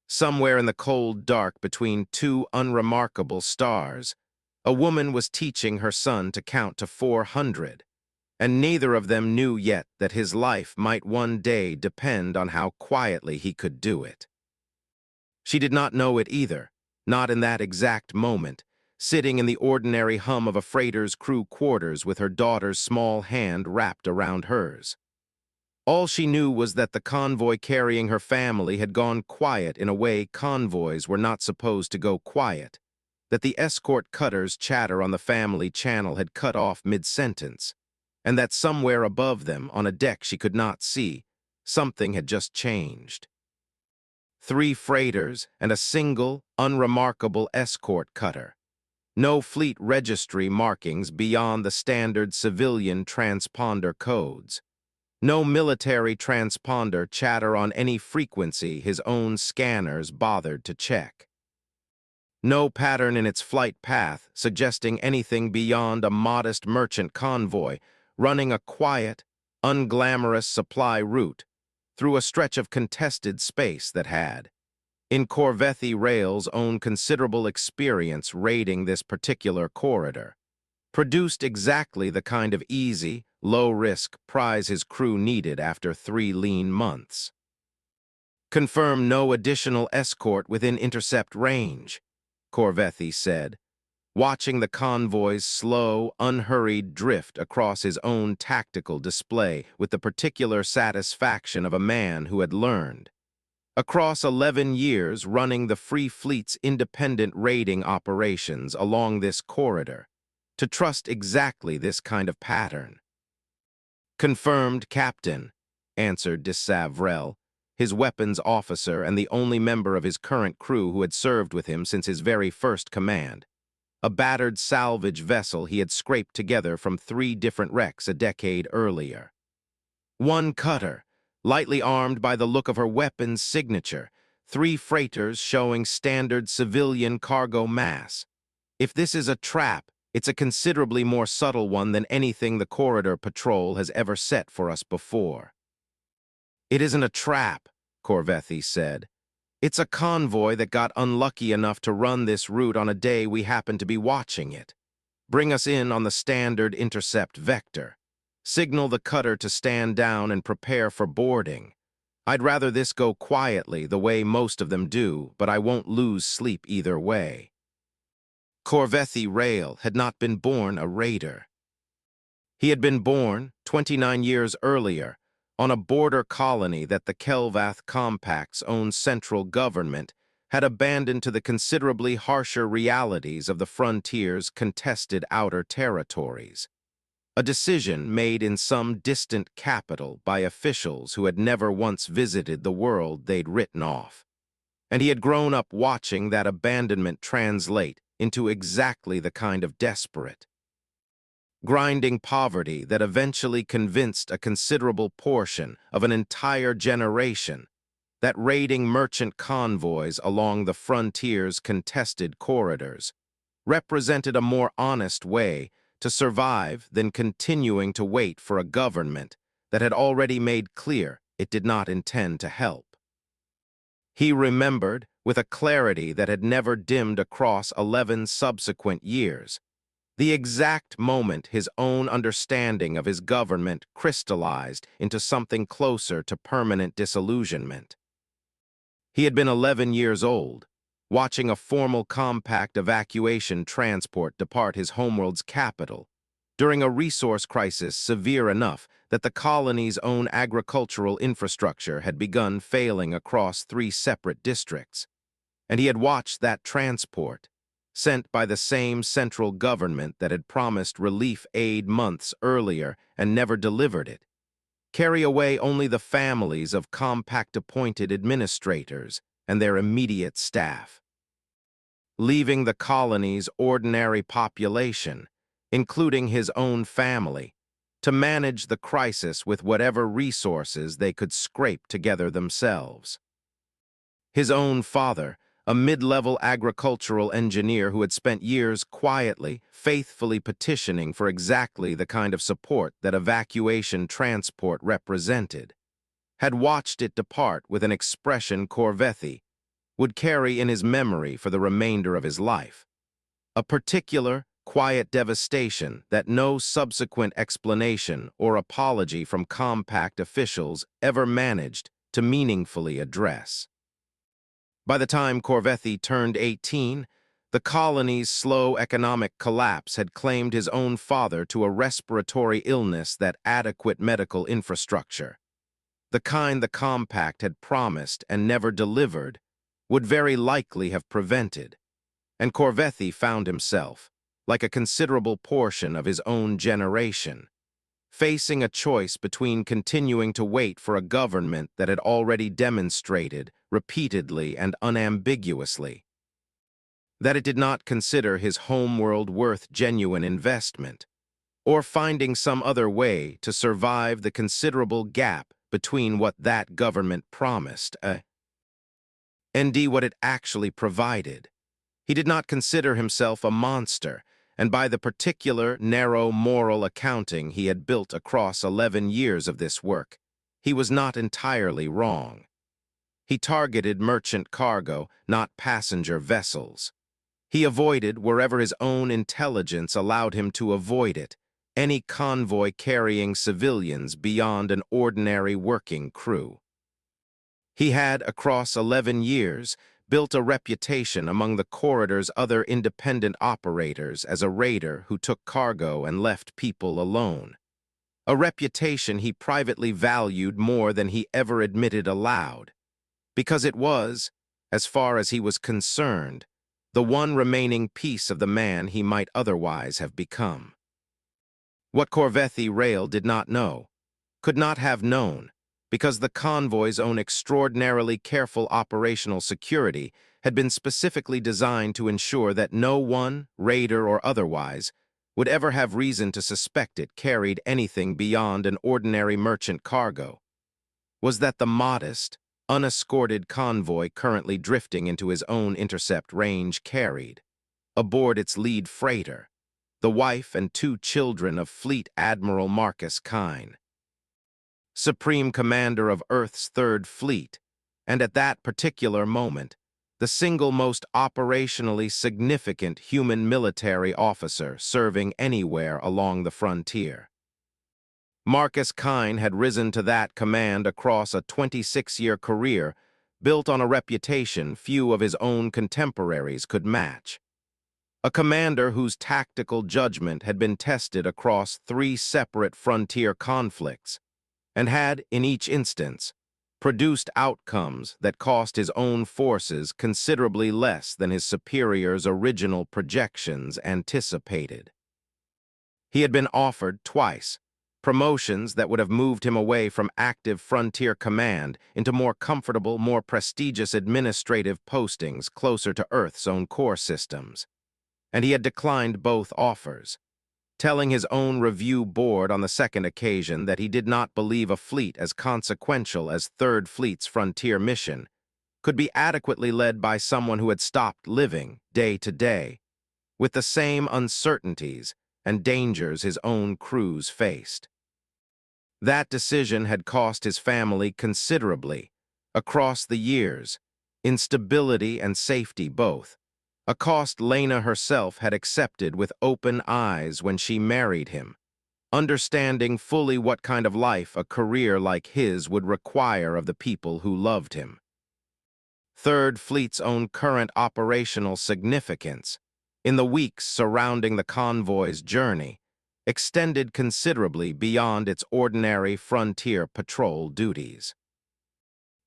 Somewhere in the cold dark between two unremarkable stars, a woman was teaching her son to count to 400, and neither of them knew yet that his life might one day depend on how quietly he could do it. She did not know it either, not in that exact moment, sitting in the ordinary hum of a freighter's crew quarters with her daughter's small hand wrapped around hers. All she knew was that the convoy carrying her family had gone quiet in a way convoys were not supposed to go quiet, that the escort cutter's chatter on the family channel had cut off mid-sentence, and that somewhere above them, on a deck she could not see, something had just changed. 3 freighters and a single, unremarkable escort cutter. No fleet registry markings beyond the standard civilian transponder codes. No military transponder chatter on any frequency his own scanners bothered to check. No pattern in its flight path suggesting anything beyond a modest merchant convoy running a quiet, unglamorous supply route through a stretch of contested space that had, in Corvethy Rail's own considerable experience raiding this particular corridor, produced exactly the kind of easy, low-risk prize his crew needed after 3 lean months. Confirm no additional escort within intercept range, Corvethy said, watching the convoy's slow, unhurried drift across his own tactical display with the particular satisfaction of a man who had learned, across 11 years running the Free Fleet's independent raiding operations along this corridor, to trust exactly this kind of pattern. Confirmed, Captain, answered de Savrel, his weapons officer and the only member of his current crew who had served with him since his very first command, a battered salvage vessel he had scraped together from 3 different wrecks a decade earlier. 1 cutter, lightly armed by the look of her weapon's signature, 3 freighters showing standard civilian cargo mass. If this is a trap, it's a considerably more subtle one than anything the corridor patrol has ever set for us before. It isn't a trap, Corvethy said. It's a convoy that got unlucky enough to run this route on a day we happened to be watching it. Bring us in on the standard intercept vector. Signal the cutter to stand down and prepare for boarding. I'd rather this go quietly the way most of them do, but I won't lose sleep either way. Corvethy Rail had not been born a raider. He had been born, 29 years earlier, on a border colony that the Kelvath Compact's own central government had abandoned to the considerably harsher realities of the frontier's contested outer territories. A decision made in some distant capital by officials who had never once visited the world they'd written off. And he had grown up watching that abandonment translate into exactly the kind of desperate, grinding poverty that eventually convinced a considerable portion of an entire generation that raiding merchant convoys along the frontier's contested corridors represented a more honest way to survive than continuing to wait for a government that had already made clear it did not intend to help. He remembered, with a clarity that had never dimmed across 11 subsequent years, the exact moment his own understanding of his government crystallized into something closer to permanent disillusionment. He had been 11 years old, watching a formal compact evacuation transport depart his homeworld's capital, during a resource crisis severe enough that the colony's own agricultural infrastructure had begun failing across 3 separate districts, and he had watched that transport, sent by the same central government that had promised relief aid months earlier and never delivered it, carry away only the families of compact-appointed administrators and their immediate staff, leaving the colony's ordinary population, including his own family, to manage the crisis with whatever resources they could scrape together themselves. His own father, a mid-level agricultural engineer who had spent years quietly, faithfully petitioning for exactly the kind of support that evacuation transport represented, had watched it depart with an expression Corvethy, would carry in his memory for the remainder of his life. A particular, quiet devastation that no subsequent explanation or apology from compact officials ever managed to meaningfully address. By the time Corvethi turned 18, the colony's slow economic collapse had claimed his own father to a respiratory illness that adequate medical infrastructure, the kind the compact had promised and never delivered, would very likely have prevented, and Corvethi found himself, like a considerable portion of his own generation, facing a choice between continuing to wait for a government that had already demonstrated, repeatedly and unambiguously, that it did not consider his homeworld worth genuine investment, or finding some other way to survive the considerable gap between what that government promised and what it actually provided. He did not consider himself a monster, and by the particular, narrow moral accounting he had built across 11 years of this work, he was not entirely wrong. He targeted merchant cargo, not passenger vessels. He avoided, wherever his own intelligence allowed him to avoid it, any convoy carrying civilians beyond an ordinary working crew. He had, across 11 years, built a reputation among the corridor's other independent operators as a raider who took cargo and left people alone. A reputation he privately valued more than he ever admitted aloud, because it was, as far as he was concerned, the one remaining piece of the man he might otherwise have become. What Corvethi Rail did not know, could not have known, because the convoy's own extraordinarily careful operational security had been specifically designed to ensure that no one, raider or otherwise, would ever have reason to suspect it carried anything beyond an ordinary merchant cargo, was that the modest, unescorted convoy currently drifting into his own intercept range carried, aboard its lead freighter, the wife and 2 children of Fleet Admiral Marcus Kine, Supreme Commander of Earth's Third Fleet, and at that particular moment, the single most operationally significant human military officer serving anywhere along the frontier. Marcus Kine had risen to that command across a 26-year career built on a reputation few of his own contemporaries could match. A commander whose tactical judgment had been tested across 3 separate frontier conflicts and had, in each instance, produced outcomes that cost his own forces considerably less than his superiors' original projections anticipated. He had been offered twice promotions that would have moved him away from active frontier command into more comfortable, more prestigious administrative postings closer to Earth's own core systems. And he had declined both offers, telling his own review board on the second occasion that he did not believe a fleet as consequential as Third Fleet's frontier mission could be adequately led by someone who had stopped living, day to day, with the same uncertainties and dangers his own crews faced. That decision had cost his family considerably, across the years, instability and safety both, a cost Lena herself had accepted with open eyes when she married him, understanding fully what kind of life a career like his would require of the people who loved him. Third Fleet's own current operational significance, in the weeks surrounding the convoy's journey, extended considerably beyond its ordinary frontier patrol duties.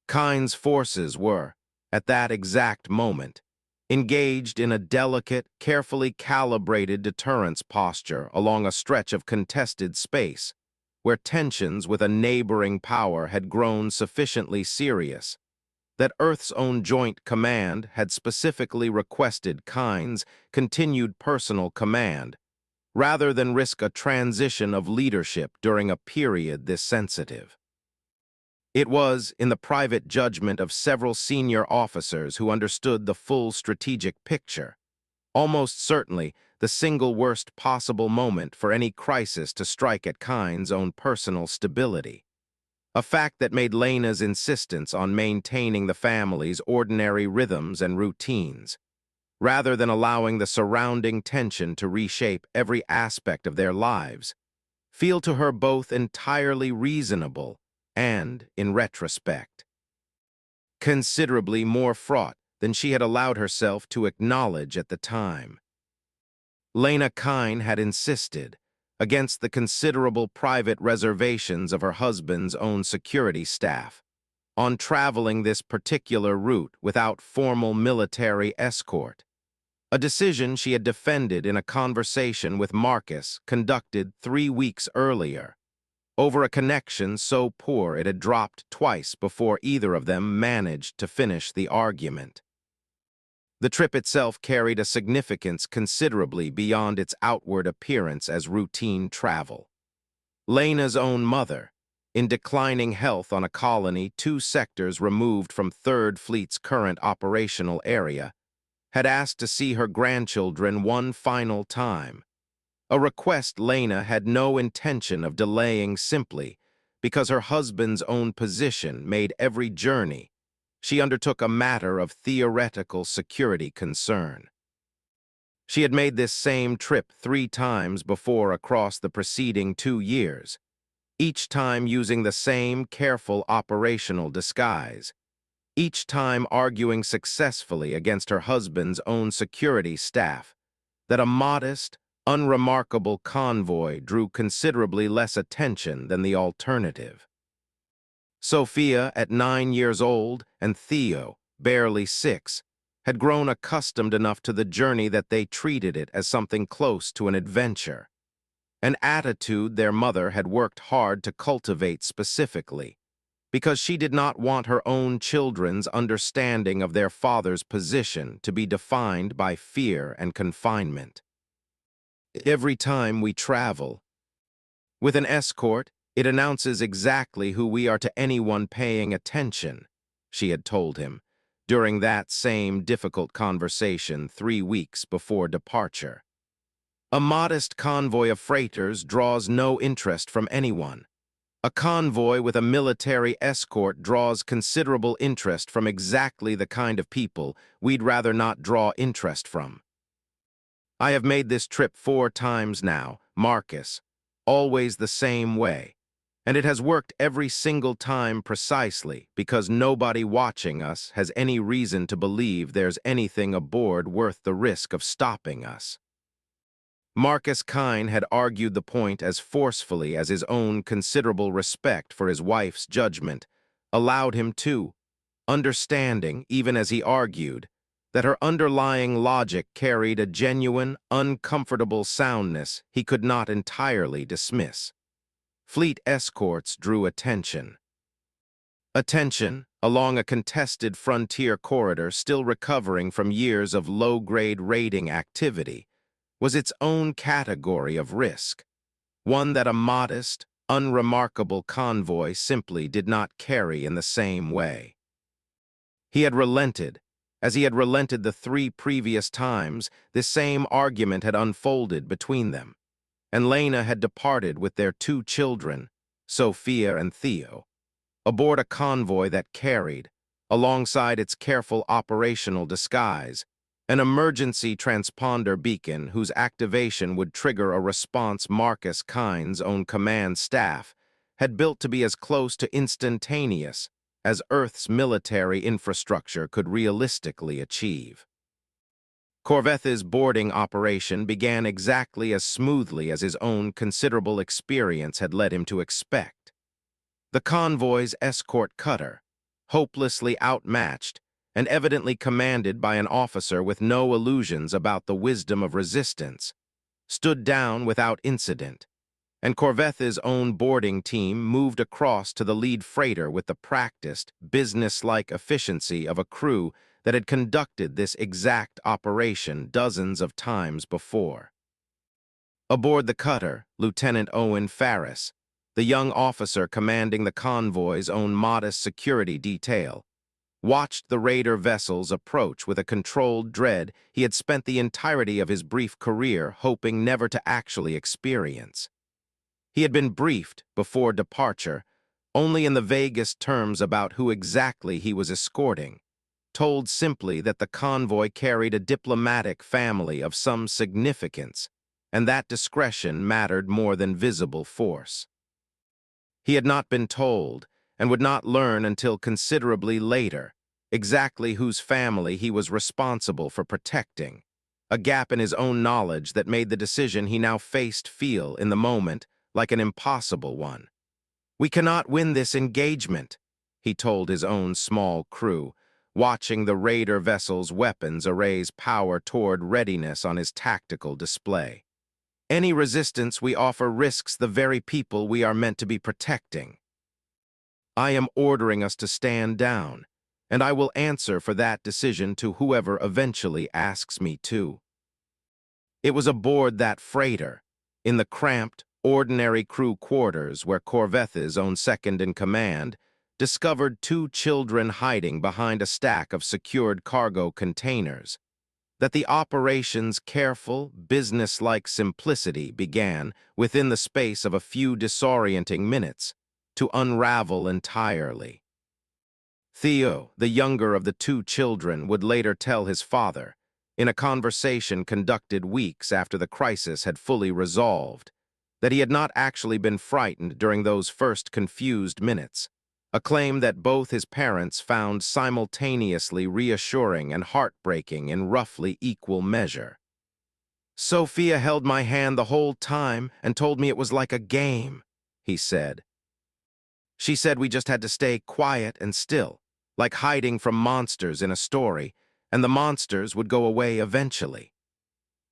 Kine's forces were, at that exact moment, engaged in a delicate, carefully calibrated deterrence posture along a stretch of contested space, where tensions with a neighboring power had grown sufficiently serious that Earth's own Joint Command had specifically requested Kine's continued personal command, rather than risk a transition of leadership during a period this sensitive. It was, in the private judgment of several senior officers who understood the full strategic picture, almost certainly the single worst possible moment for any crisis to strike at Kine's own personal stability. a fact that made Lena's insistence on maintaining the family's ordinary rhythms and routines, rather than allowing the surrounding tension to reshape every aspect of their lives, feel to her both entirely reasonable and, in retrospect, considerably more fraught than she had allowed herself to acknowledge at the time. Lena Kine had insisted, against the considerable private reservations of her husband's own security staff, on traveling this particular route without formal military escort, a decision she had defended in a conversation with Marcus conducted 3 weeks earlier, over a connection so poor it had dropped twice before either of them managed to finish the argument. The trip itself carried a significance considerably beyond its outward appearance as routine travel. Lena's own mother, in declining health on a colony 2 sectors removed from Third Fleet's current operational area, had asked to see her grandchildren one final time, a request Lena had no intention of delaying simply because her husband's own position made every journey she undertook a matter of theoretical security concern. She had made this same trip 3 times before across the preceding 2 years, each time using the same careful operational disguise, each time arguing successfully against her husband's own security staff that a modest, unremarkable convoy drew considerably less attention than the alternative. Sophia, at 9 years old, and Theo, barely 6, had grown accustomed enough to the journey that they treated it as something close to an adventure, an attitude their mother had worked hard to cultivate specifically, because she did not want her own children's understanding of their father's position to be defined by fear and confinement. Every time we travel, with an escort, it announces exactly who we are to anyone paying attention, she had told him, during that same difficult conversation 3 weeks before departure. A modest convoy of freighters draws no interest from anyone. A convoy with a military escort draws considerable interest from exactly the kind of people we'd rather not draw interest from. I have made this trip 4 times now, Marcus, always the same way, and it has worked every single time precisely because nobody watching us has any reason to believe there's anything aboard worth the risk of stopping us. Marcus Kine had argued the point as forcefully as his own considerable respect for his wife's judgment allowed him to, understanding, even as he argued, that her underlying logic carried a genuine, uncomfortable soundness he could not entirely dismiss. Fleet escorts drew attention. Attention, along a contested frontier corridor still recovering from years of low-grade raiding activity, was its own category of risk, one that a modest, unremarkable convoy simply did not carry in the same way. He had relented. As he had relented the 3 previous times, this same argument had unfolded between them, and Lena had departed with their 2 children, Sophia and Theo, aboard a convoy that carried, alongside its careful operational disguise, an emergency transponder beacon whose activation would trigger a response Marcus Kine's own command staff had built to be as close to instantaneous as Earth's military infrastructure could realistically achieve. Corveth's boarding operation began exactly as smoothly as his own considerable experience had led him to expect. The convoy's escort cutter, hopelessly outmatched and evidently commanded by an officer with no illusions about the wisdom of resistance, stood down without incident, and Corveth's own boarding team moved across to the lead freighter with the practiced, business-like efficiency of a crew that had conducted this exact operation dozens of times before. Aboard the cutter, Lieutenant Owen Farris, the young officer commanding the convoy's own modest security detail, watched the raider vessels approach with a controlled dread he had spent the entirety of his brief career hoping never to actually experience. He had been briefed, before departure, only in the vaguest terms about who exactly he was escorting, told simply that the convoy carried a diplomatic family of some significance, and that discretion mattered more than visible force. He had not been told, and would not learn until considerably later, exactly whose family he was responsible for protecting, a gap in his own knowledge that made the decision he now faced feel, in the moment, like an impossible one. "We cannot win this engagement," he told his own small crew, watching the raider vessel's weapons arrays power toward readiness on his tactical display. "Any resistance we offer risks the very people we are meant to be protecting. I am ordering us to stand down, and I will answer for that decision to whoever eventually asks me to." It was aboard that freighter, in the cramped, ordinary crew quarters where Corveth's own second-in-command discovered two children hiding behind a stack of secured cargo containers, that the operation's careful, business-like simplicity began, within the space of a few disorienting minutes, to unravel entirely. Theo, the younger of the two children, would later tell his father, in a conversation conducted weeks after the crisis had fully resolved, that he had not actually been frightened during those first confused minutes, a claim that both his parents found simultaneously reassuring and heartbreaking in roughly equal measure. "Sophia held my hand the whole time and told me it was like a game," he said. "She said we just had to stay quiet and still, like hiding from monsters in a story, and the monsters would go away eventually."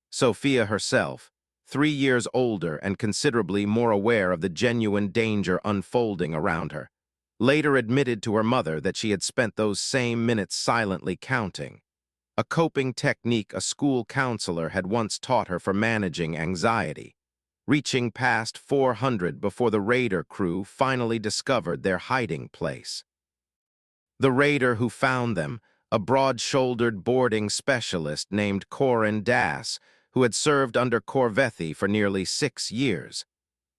Sophia herself, 3 years older and considerably more aware of the genuine danger unfolding around her, later admitted to her mother that she had spent those same minutes silently counting, a coping technique a school counselor had once taught her for managing anxiety, reaching past 400 before the raider crew finally discovered their hiding place. The raider who found them, a broad-shouldered boarding specialist named Corin Das, who had served under Corvethi for nearly 6 years,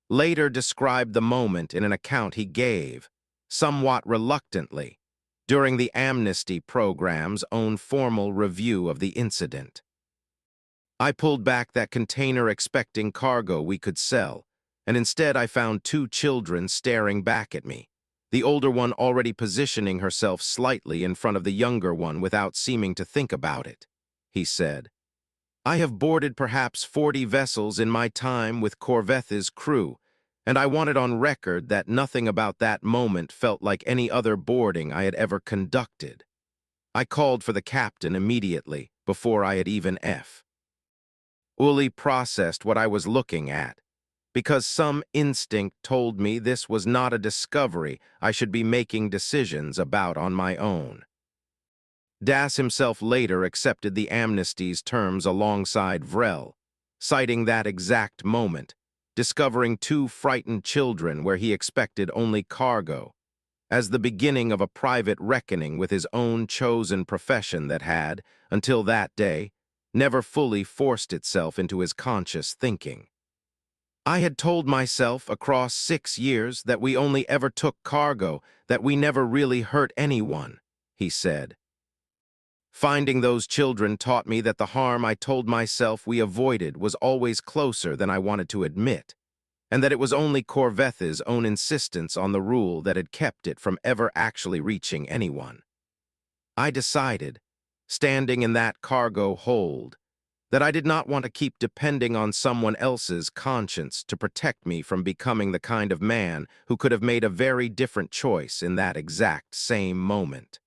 later described the moment in an account he gave, somewhat reluctantly, during the amnesty program's own formal review of the incident. "I pulled back that container expecting cargo we could sell, and instead I found two children staring back at me, the older one already positioning herself slightly in front of the younger one without seeming to think about it," he said. "I have boarded perhaps 40 vessels in my time with Corveth's crew, and I wanted on record that nothing about that moment felt like any other boarding I had ever conducted. I called for the captain immediately, before I had even Uli processed what I was looking at, because some instinct told me this was not a discovery I should be making decisions about on my own. Das himself later accepted the amnesty's terms alongside Vrel, citing that exact moment, discovering two frightened children where he expected only cargo, as the beginning of a private reckoning with his own chosen profession that had, until that day, never fully forced itself into his conscious thinking. "I had told myself across 6 years that we only ever took cargo, that we never really hurt anyone," he said. "Finding those children taught me that the harm I told myself we avoided was always closer than I wanted to admit, and that it was only Corveth's own insistence on the rule that had kept it from ever actually reaching anyone. I decided, standing in that cargo hold, that I did not want to keep depending on someone else's conscience to protect me from becoming the kind of man who could have made a very different choice in that exact same moment."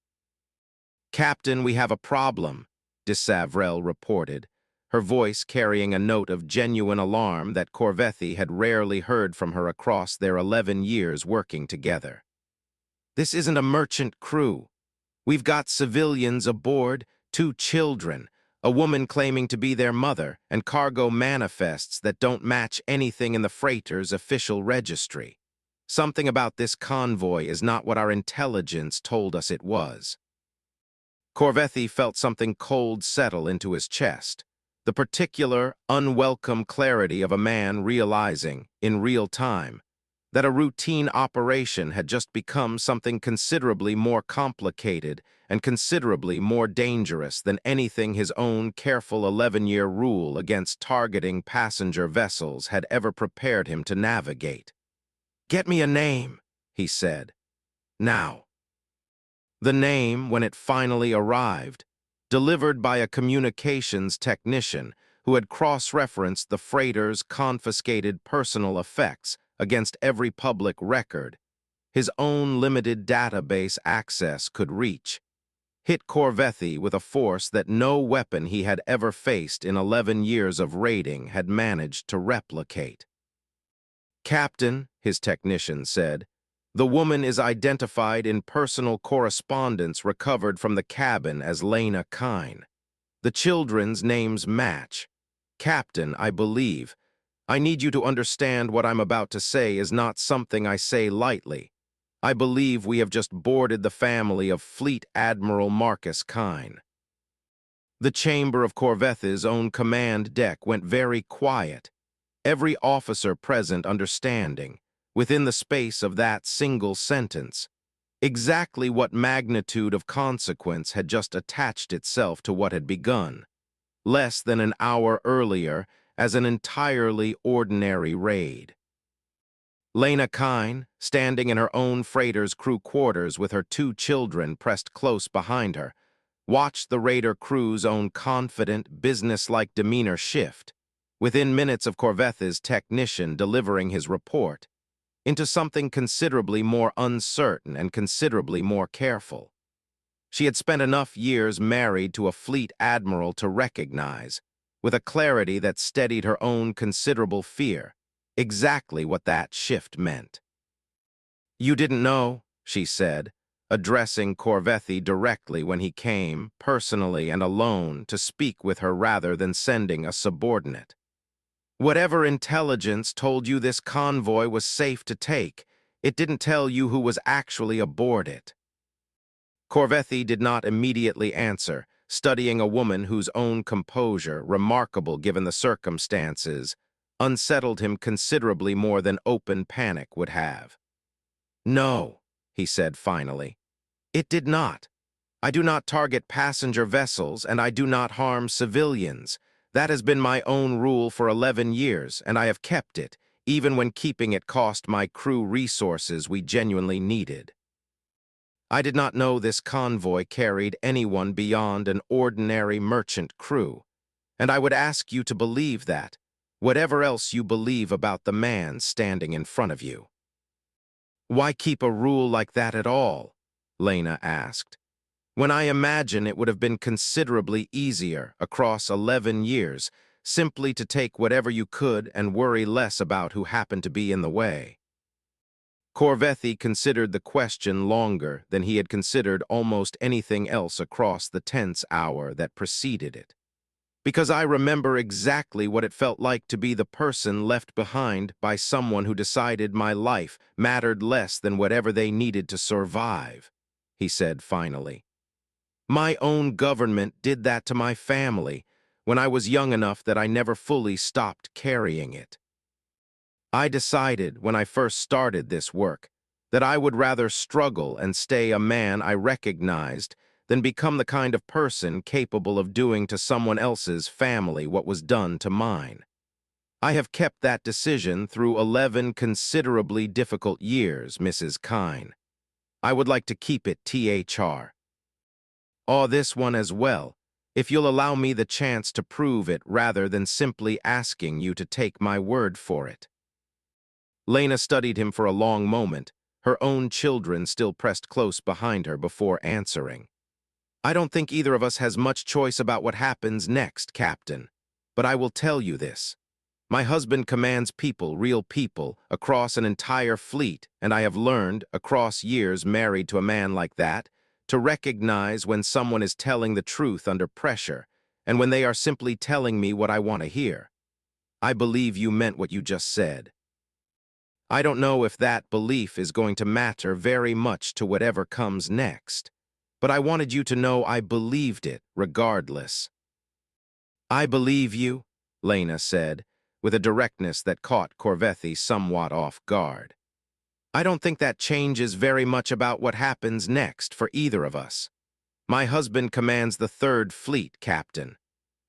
"Captain, we have a problem," de Savrel reported, her voice carrying a note of genuine alarm that Corvethi had rarely heard from her across their 11 years working together. "This isn't a merchant crew. We've got civilians aboard, 2 children, a woman claiming to be their mother, and cargo manifests that don't match anything in the freighter's official registry. Something about this convoy is not what our intelligence told us it was." Corvethi felt something cold settle into his chest, the particular, unwelcome clarity of a man realizing, in real time, that a routine operation had just become something considerably more complicated and considerably more dangerous than anything his own careful 11-year rule against targeting passenger vessels had ever prepared him to navigate. "Get me a name," he said. "Now." The name, when it finally arrived, delivered by a communications technician who had cross-referenced the freighter's confiscated personal effects against every public record his own limited database access could reach, hit Corvethi with a force that no weapon he had ever faced in 11 years of raiding had managed to replicate. "Captain," his technician said, "the woman is identified in personal correspondence recovered from the cabin as Lena Kine. The children's names match. Captain, I believe. I need you to understand what I'm about to say is not something I say lightly. I believe we have just boarded the family of Fleet Admiral Marcus Kine." The chamber of Corvethi's own command deck went very quiet, every officer present understanding, within the space of that single sentence, exactly what magnitude of consequence had just attached itself to what had begun, less than an hour earlier, as an entirely ordinary raid. Lena Kine, standing in her own freighter's crew quarters with her 2 children pressed close behind her, watched the raider crew's own confident, businesslike demeanor shift, within minutes of Corvethi's technician delivering his report, into something considerably more uncertain and considerably more careful. She had spent enough years married to a fleet admiral to recognize, with a clarity that steadied her own considerable fear, exactly what that shift meant. "You didn't know," she said, addressing Corvethi directly when he came, personally and alone, to speak with her rather than sending a subordinate. "Whatever intelligence told you this convoy was safe to take, it didn't tell you who was actually aboard it." Corvethi did not immediately answer, studying a woman whose own composure, remarkable given the circumstances, unsettled him considerably more than open panic would have. "No," he said finally. "It did not. I do not target passenger vessels, and I do not harm civilians. That has been my own rule for 11 years, and I have kept it, even when keeping it cost my crew resources we genuinely needed. I did not know this convoy carried anyone beyond an ordinary merchant crew, and I would ask you to believe that, whatever else you believe about the man standing in front of you." "Why keep a rule like that at all?" Lena asked. "When I imagine it would have been considerably easier across 11 years simply to take whatever you could and worry less about who happened to be in the way." Corvethi considered the question longer than he had considered almost anything else across the tense hour that preceded it. "Because I remember exactly what it felt like to be the person left behind by someone who decided my life mattered less than whatever they needed to survive," he said finally. "My own government did that to my family when I was young enough that I never fully stopped carrying it. I decided when I first started this work that I would rather struggle and stay a man I recognized than become the kind of person capable of doing to someone else's family what was done to mine. I have kept that decision through 11 considerably difficult years, Mrs. Kine. I would like to keep it THR. This one as well, if you'll allow me the chance to prove it rather than simply asking you to take my word for it." Lena studied him for a long moment, her own children still pressed close behind her before answering. "I don't think either of us has much choice about what happens next, Captain. But I will tell you this. My husband commands people, real people, across an entire fleet, and I have learned, across years married to a man like that, to recognize when someone is telling the truth under pressure, and when they are simply telling me what I want to hear. I believe you meant what you just said. I don't know if that belief is going to matter very much to whatever comes next, but I wanted you to know I believed it regardless." "I believe you," Lena said, with a directness that caught Corvethi somewhat off guard. I don't think that changes very much about what happens next for either of us. My husband commands the Third Fleet, Captain.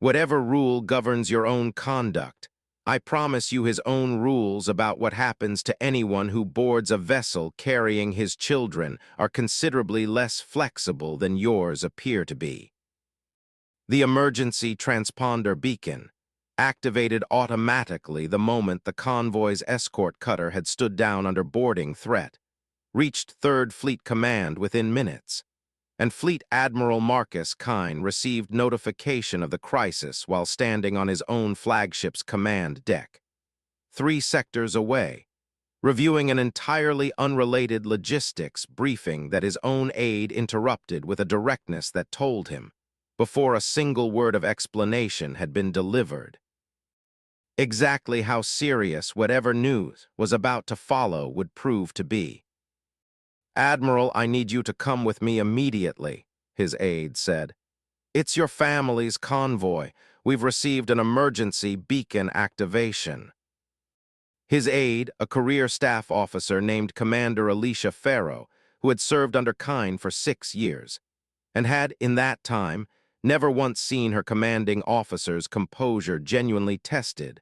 Whatever rule governs your own conduct, I promise you his own rules about what happens to anyone who boards a vessel carrying his children are considerably less flexible than yours appear to be. The emergency transponder beacon, activated automatically the moment the convoy's escort cutter had stood down under boarding threat, reached Third Fleet Command within minutes, and Fleet Admiral Marcus Kine received notification of the crisis while standing on his own flagship's command deck, 3 sectors away, reviewing an entirely unrelated logistics briefing that his own aide interrupted with a directness that told him, before a single word of explanation had been delivered, exactly how serious whatever news was about to follow would prove to be. "Admiral, I need you to come with me immediately," his aide said. "It's your family's convoy. We've received an emergency beacon activation." His aide, a career staff officer named Commander Alicia Farrow, who had served under Kine for 6 years, and had, in that time, never once seen her commanding officer's composure genuinely tested,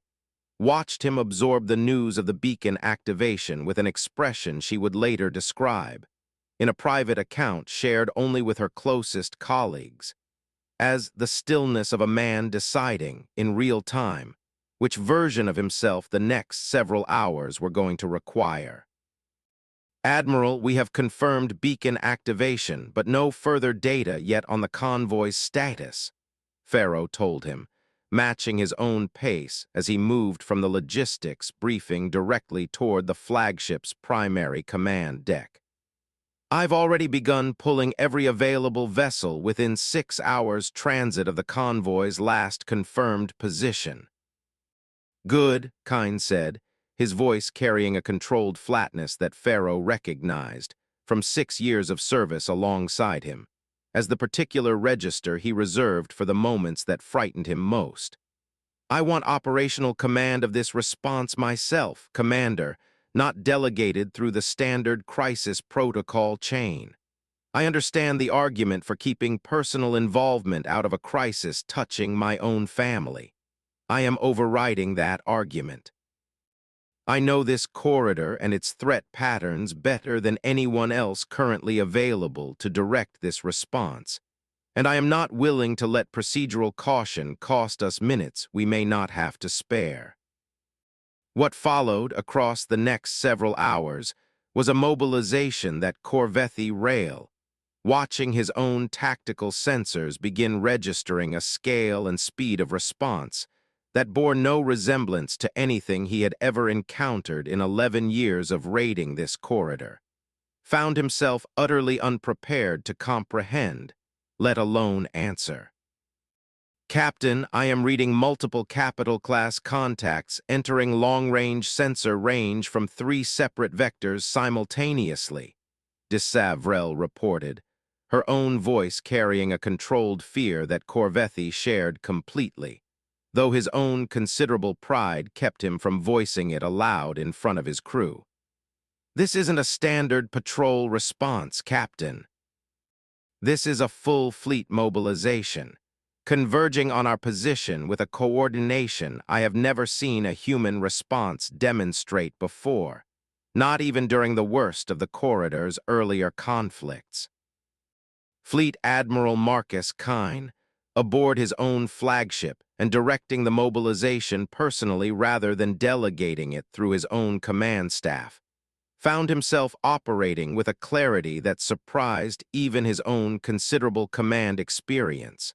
watched him absorb the news of the beacon activation with an expression she would later describe, in a private account shared only with her closest colleagues, as the stillness of a man deciding, in real time, which version of himself the next several hours were going to require. "Admiral, we have confirmed beacon activation, but no further data yet on the convoy's status," Farrow told him, matching his own pace as he moved from the logistics briefing directly toward the flagship's primary command deck. "I've already begun pulling every available vessel within 6 hours' transit of the convoy's last confirmed position." "Good," Kine said, his voice carrying a controlled flatness that Farrow recognized from 6 years of service alongside him, as the particular register he reserved for the moments that frightened him most. "I want operational command of this response myself, Commander, not delegated through the standard crisis protocol chain. I understand the argument for keeping personal involvement out of a crisis touching my own family. I am overriding that argument. I know this corridor and its threat patterns better than anyone else currently available to direct this response, and I am not willing to let procedural caution cost us minutes we may not have to spare." What followed across the next several hours was a mobilization that Corvethi rail, watching his own tactical sensors begin registering a scale and speed of response that bore no resemblance to anything he had ever encountered in 11 years of raiding this corridor, found himself utterly unprepared to comprehend, let alone answer. "Captain, I am reading multiple capital-class contacts entering long-range sensor range from 3 separate vectors simultaneously," de Savrel reported, her own voice carrying a controlled fear that Corvethi shared completely, though his own considerable pride kept him from voicing it aloud in front of his crew. "This isn't a standard patrol response, Captain. This is a full fleet mobilization, converging on our position with a coordination I have never seen a human response demonstrate before, not even during the worst of the corridor's earlier conflicts." Fleet Admiral Marcus Kine, aboard his own flagship and directing the mobilization personally rather than delegating it through his own command staff, found himself operating with a clarity that surprised even his own considerable command experience,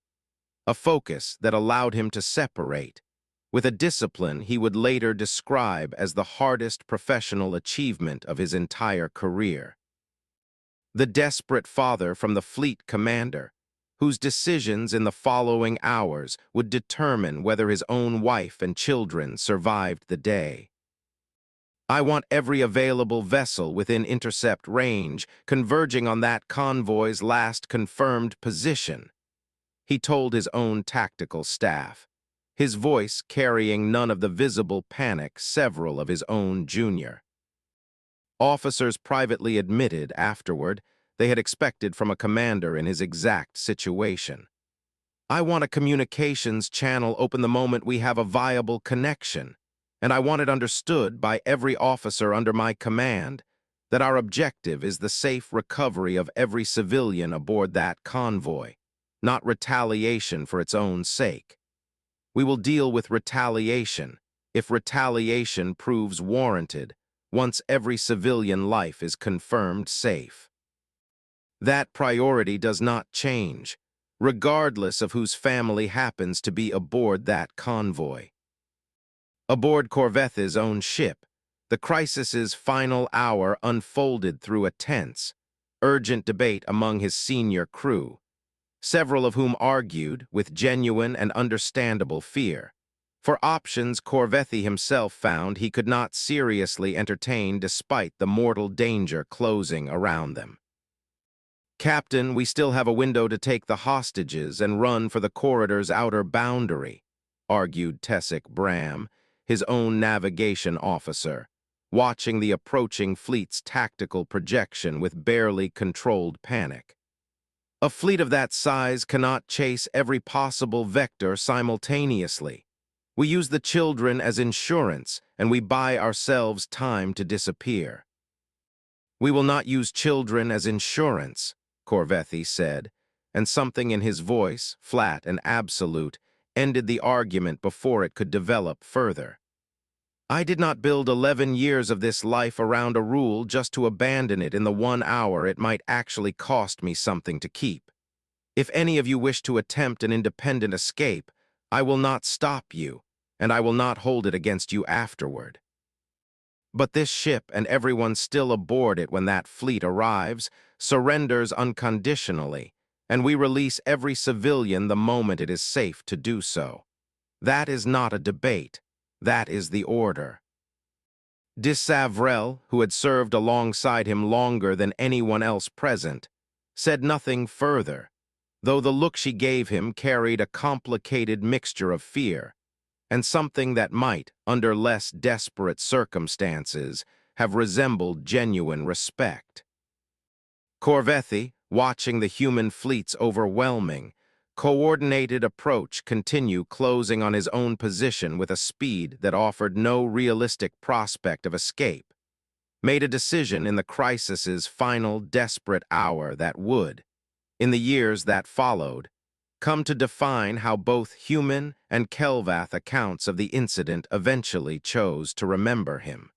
a focus that allowed him to separate, with a discipline he would later describe as the hardest professional achievement of his entire career. The desperate father from the fleet commander, whose decisions in the following hours would determine whether his own wife and children survived the day. "I want every available vessel within intercept range converging on that convoy's last confirmed position," he told his own tactical staff, his voice carrying none of the visible panic several of his own junior Officers privately admitted afterward they had expected from a commander in his exact situation. I want a communications channel open the moment we have a viable connection, and I want it understood by every officer under my command that our objective is the safe recovery of every civilian aboard that convoy, not retaliation for its own sake. We will deal with retaliation if retaliation proves warranted once every civilian life is confirmed safe. That priority does not change, regardless of whose family happens to be aboard that convoy. Aboard Corvethi's own ship, the crisis's final hour unfolded through a tense, urgent debate among his senior crew, several of whom argued, with genuine and understandable fear, for options Corvethi himself found he could not seriously entertain despite the mortal danger closing around them. "Captain, we still have a window to take the hostages and run for the corridor's outer boundary," argued Tessic Bram, his own navigation officer, watching the approaching fleet's tactical projection with barely controlled panic. "A fleet of that size cannot chase every possible vector simultaneously. We use the children as insurance, and we buy ourselves time to disappear." "We will not use children as insurance," Corvethi said, and something in his voice, flat and absolute, ended the argument before it could develop further. "I did not build 11 years of this life around a rule just to abandon it in the 1 hour it might actually cost me something to keep. If any of you wish to attempt an independent escape, I will not stop you, and I will not hold it against you afterward. But this ship and everyone still aboard it when that fleet arrives surrenders unconditionally, and we release every civilian the moment it is safe to do so. That is not a debate. That is the order." de Savrel, who had served alongside him longer than anyone else present, said nothing further, though the look she gave him carried a complicated mixture of fear, and something that might, under less desperate circumstances, have resembled genuine respect. Corvethi, watching the human fleet's overwhelming, coordinated approach continue closing on his own position with a speed that offered no realistic prospect of escape, made a decision in the crisis's final desperate hour that would, in the years that followed, come to define how both human and Kelvath accounts of the incident eventually chose to remember him.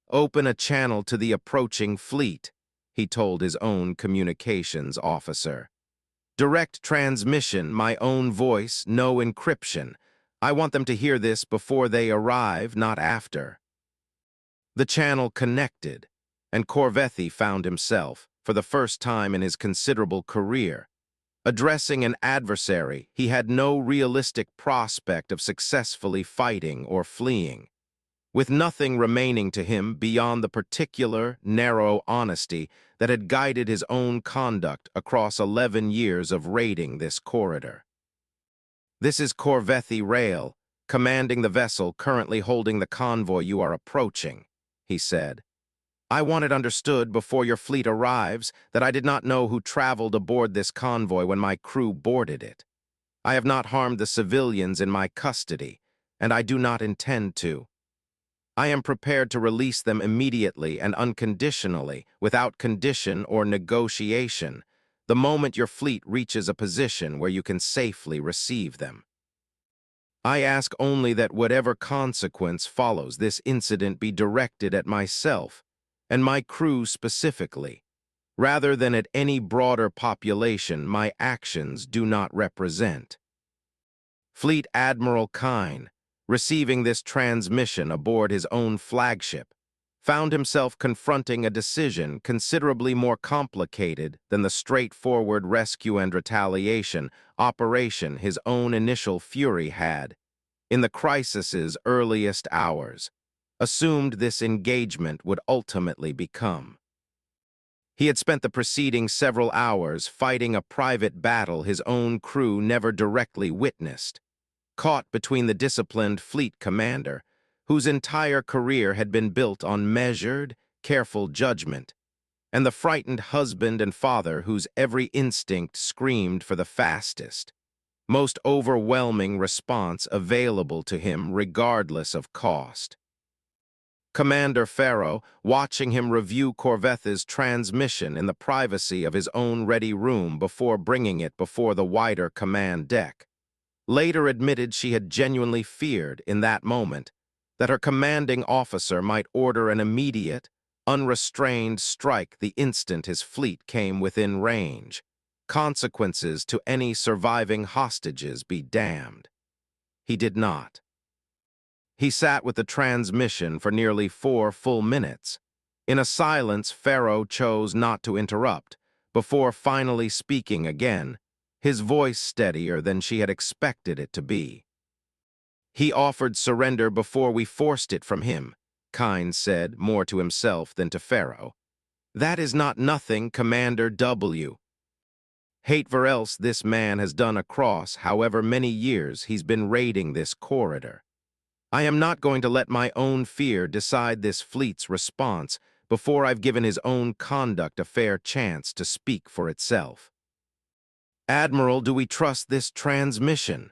"Open a channel to the approaching fleet," he told his own communications officer. "Direct transmission, my own voice, no encryption. I want them to hear this before they arrive, not after." The channel connected, and Corvethi found himself, for the first time in his considerable career, addressing an adversary he had no realistic prospect of successfully fighting or fleeing, with nothing remaining to him beyond the particular, narrow honesty that had guided his own conduct across 11 years of raiding this corridor. "This is Corvethi Rail, commanding the vessel currently holding the convoy you are approaching," he said. "I want it understood before your fleet arrives that I did not know who traveled aboard this convoy when my crew boarded it. I have not harmed the civilians in my custody, and I do not intend to. I am prepared to release them immediately and unconditionally, without condition or negotiation, the moment your fleet reaches a position where you can safely receive them. I ask only that whatever consequence follows this incident be directed at myself and my crew specifically, rather than at any broader population my actions do not represent." Fleet Admiral Kine, receiving this transmission aboard his own flagship, found himself confronting a decision considerably more complicated than the straightforward rescue and retaliation operation his own initial fury had, in the crisis's earliest hours, assumed this engagement would ultimately become. He had spent the preceding several hours fighting a private battle his own crew never directly witnessed, caught between the disciplined fleet commander, whose entire career had been built on measured, careful judgment, and the frightened husband and father whose every instinct screamed for the fastest, most overwhelming response available to him regardless of cost. Commander Farrow, watching him review Corveth's transmission in the privacy of his own ready room before bringing it before the wider command deck, later admitted she had genuinely feared in that moment that her commanding officer might order an immediate, unrestrained strike the instant his fleet came within range. Consequences to any surviving hostages be damned. He did not. He sat with the transmission for nearly 4 full minutes. In a silence Farrow chose not to interrupt, before finally speaking again, his voice steadier than she had expected it to be. "He offered surrender before we forced it from him," Kynes said, more to himself than to Farrow. "That is not nothing, Commander W. Hate for else this man has done across however many years he's been raiding this corridor. I am not going to let my own fear decide this fleet's response before I've given his own conduct a fair chance to speak for itself." "Admiral, do we trust this transmission?"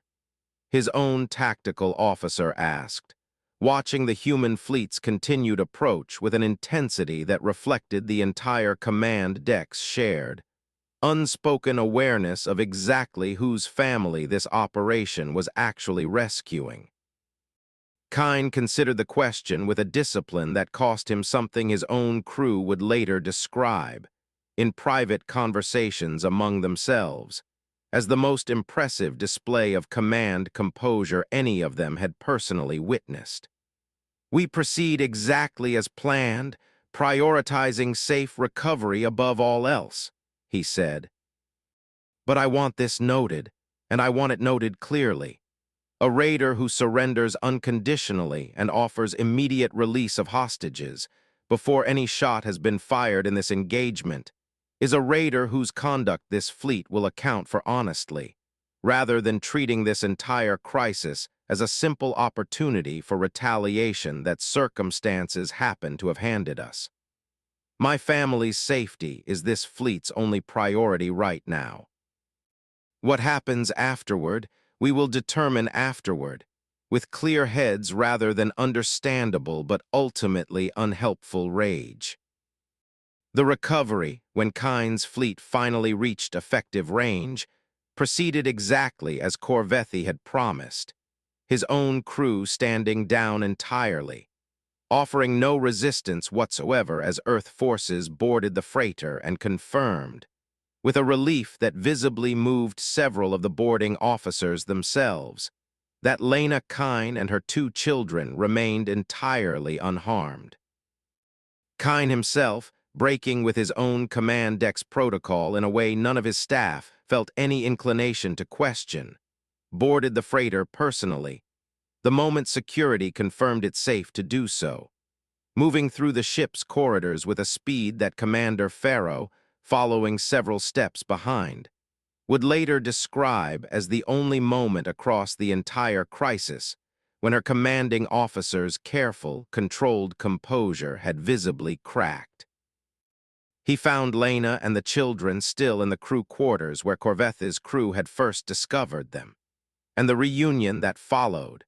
his own tactical officer asked, watching the human fleet's continued approach with an intensity that reflected the entire command deck's shared, unspoken awareness of exactly whose family this operation was actually rescuing. Kynes considered the question with a discipline that cost him something his own crew would later describe, in private conversations among themselves, as the most impressive display of command composure any of them had personally witnessed. "We proceed exactly as planned, prioritizing safe recovery above all else," he said. "But I want this noted, and I want it noted clearly. A raider who surrenders unconditionally and offers immediate release of hostages before any shot has been fired in this engagement is a raider whose conduct this fleet will account for honestly, rather than treating this entire crisis as a simple opportunity for retaliation that circumstances happen to have handed us. My family's safety is this fleet's only priority right now. What happens afterward, we will determine afterward, with clear heads rather than understandable but ultimately unhelpful rage." The recovery, when Kynes' fleet finally reached effective range, proceeded exactly as Corvethi had promised, his own crew standing down entirely, offering no resistance whatsoever as Earth forces boarded the freighter and confirmed, with a relief that visibly moved several of the boarding officers themselves, that Lena Kynes and her 2 children remained entirely unharmed. Kynes himself, breaking with his own command deck's protocol in a way none of his staff felt any inclination to question, boarded the freighter personally, the moment security confirmed it safe to do so, moving through the ship's corridors with a speed that Commander Farrow, following several steps behind, would later describe as the only moment across the entire crisis when her commanding officer's careful, controlled composure had visibly cracked. He found Lena and the children still in the crew quarters where Corveth's crew had first discovered them, and the reunion that followed,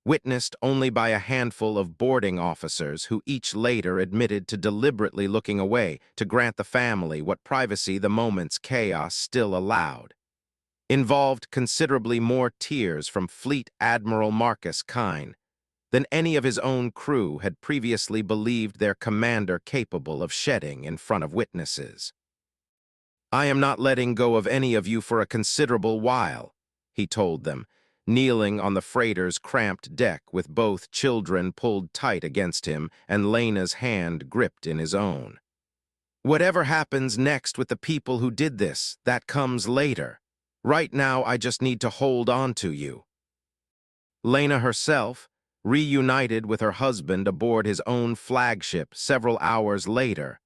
witnessed only by a handful of boarding officers who each later admitted to deliberately looking away to grant the family what privacy the moment's chaos still allowed, involved considerably more tears from Fleet Admiral Marcus Kynes than any of his own crew had previously believed their commander capable of shedding in front of witnesses. "I am not letting go of any of you for a considerable while," he told them, kneeling on the freighter's cramped deck with both children pulled tight against him and Lena's hand gripped in his own. "Whatever happens next with the people who did this, that comes later. Right now, I just need to hold on to you." Lena herself, reunited with her husband aboard his own flagship several hours later,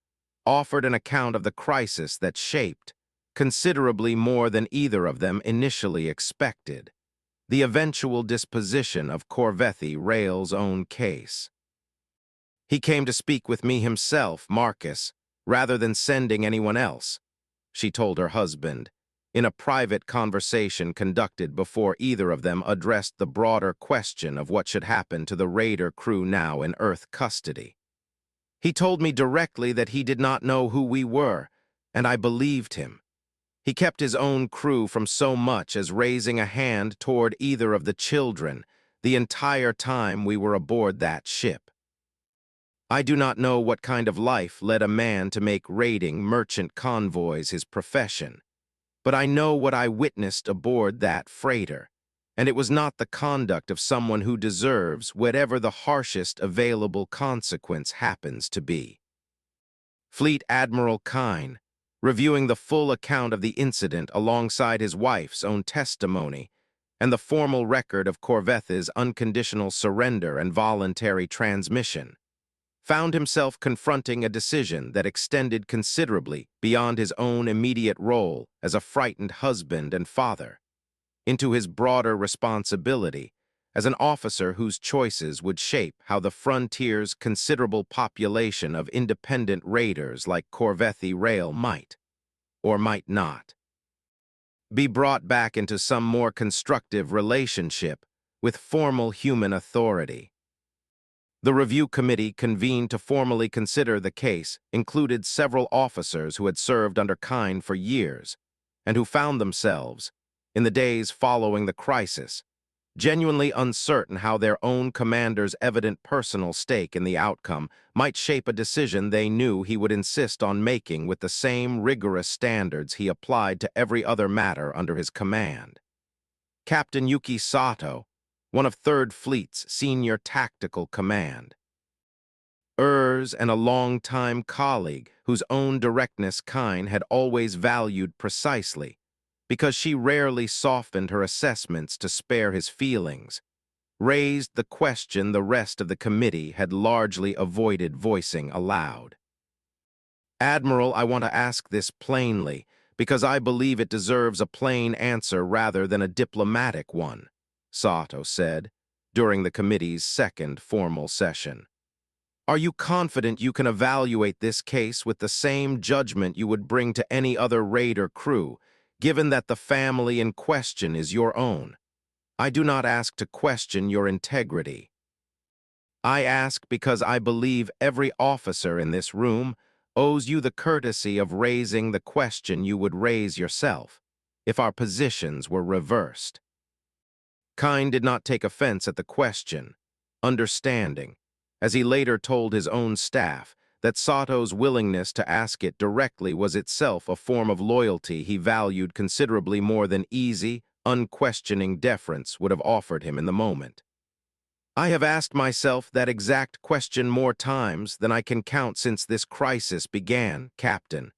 offered an account of the crisis that shaped, considerably more than either of them initially expected, the eventual disposition of Corvethi Rail's own case. He came to speak with me himself, Marcus, rather than sending anyone else, she told her husband, in a private conversation conducted before either of them addressed the broader question of what should happen to the raider crew now in Earth custody. He told me directly that he did not know who we were, and I believed him. He kept his own crew from so much as raising a hand toward either of the children the entire time we were aboard that ship. I do not know what kind of life led a man to make raiding merchant convoys his profession, but I know what I witnessed aboard that freighter, and it was not the conduct of someone who deserves whatever the harshest available consequence happens to be. Fleet Admiral Kine, reviewing the full account of the incident alongside his wife's own testimony and the formal record of Corveth's unconditional surrender and voluntary transmission, found himself confronting a decision that extended considerably beyond his own immediate role as a frightened husband and father, into his broader responsibility as an officer whose choices would shape how the frontier's considerable population of independent raiders like CONVOY Rail might, or might not, be brought back into some more constructive relationship with formal human authority. The review committee convened to formally consider the case included several officers who had served under Kine for years and who found themselves, in the days following the crisis, genuinely uncertain how their own commander's evident personal stake in the outcome might shape a decision they knew he would insist on making with the same rigorous standards he applied to every other matter under his command. Captain Yuki Sato, one of Third Fleet's senior tactical command, and a long-time colleague whose own directness Kine had always valued precisely, because she rarely softened her assessments to spare his feelings, raised the question the rest of the committee had largely avoided voicing aloud. Admiral, I want to ask this plainly, because I believe it deserves a plain answer rather than a diplomatic one, Sato said, during the committee's second formal session. Are you confident you can evaluate this case with the same judgment you would bring to any other raider crew, given that the family in question is your own? I do not ask to question your integrity. I ask because I believe every officer in this room owes you the courtesy of raising the question you would raise yourself if our positions were reversed. Kine did not take offense at the question, understanding, as he later told his own staff, that Sato's willingness to ask it directly was itself a form of loyalty he valued considerably more than easy, unquestioning deference would have offered him in the moment. I have asked myself that exact question more times than I can count since this crisis began, Captain,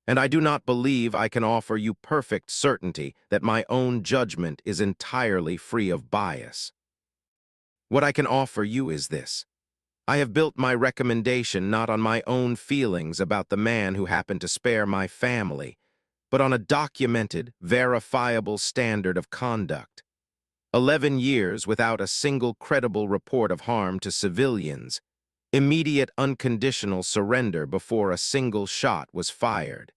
and I do not believe I can offer you perfect certainty that my own judgment is entirely free of bias. What I can offer you is this. I have built my recommendation not on my own feelings about the man who happened to spare my family, but on a documented, verifiable standard of conduct. 11 years without a single credible report of harm to civilians, immediate unconditional surrender before a single shot was fired,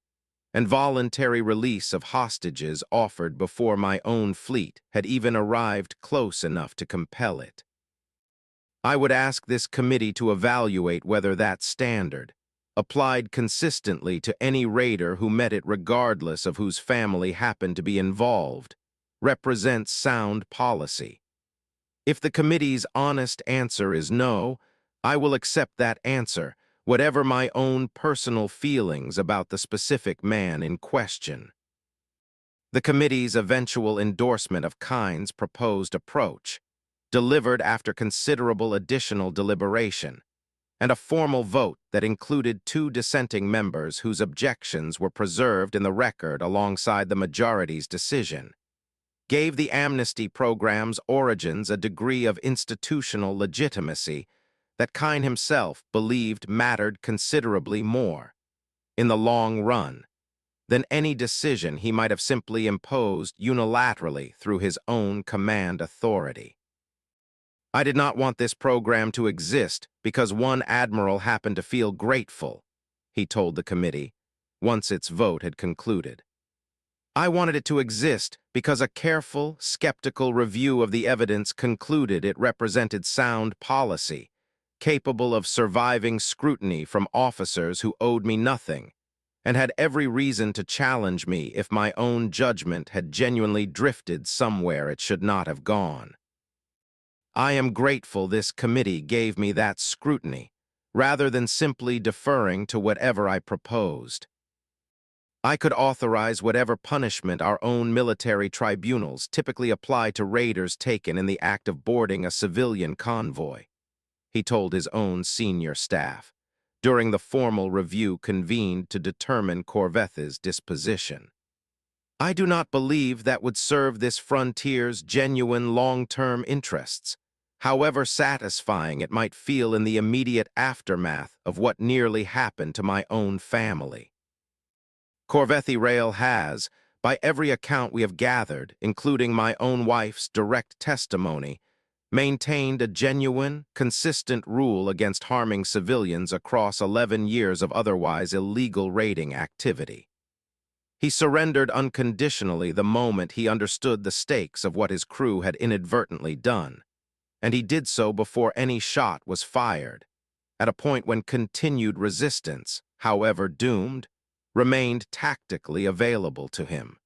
and voluntary release of hostages offered before my own fleet had even arrived close enough to compel it. I would ask this committee to evaluate whether that standard, applied consistently to any raider who met it regardless of whose family happened to be involved, represents sound policy. If the committee's honest answer is no, I will accept that answer, whatever my own personal feelings about the specific man in question. The committee's eventual endorsement of Kine's proposed approach, delivered after considerable additional deliberation, and a formal vote that included 2 dissenting members whose objections were preserved in the record alongside the majority's decision, gave the amnesty program's origins a degree of institutional legitimacy that Kine himself believed mattered considerably more, in the long run, than any decision he might have simply imposed unilaterally through his own command authority. I did not want this program to exist because one admiral happened to feel grateful, he told the committee, once its vote had concluded. I wanted it to exist because a careful, skeptical review of the evidence concluded it represented sound policy, capable of surviving scrutiny from officers who owed me nothing, and had every reason to challenge me if my own judgment had genuinely drifted somewhere it should not have gone. I am grateful this committee gave me that scrutiny, rather than simply deferring to whatever I proposed. I could authorize whatever punishment our own military tribunals typically apply to raiders taken in the act of boarding a civilian convoy, he told his own senior staff, during the formal review convened to determine Corveth's disposition. I do not believe that would serve this frontier's genuine long-term interests, however satisfying it might feel in the immediate aftermath of what nearly happened to my own family. HFY Rail has, by every account we have gathered, including my own wife's direct testimony, maintained a genuine, consistent rule against harming civilians across 11 years of otherwise illegal raiding activity. He surrendered unconditionally the moment he understood the stakes of what his crew had inadvertently done, and he did so before any shot was fired, at a point when continued resistance, however doomed, remained tactically available to him.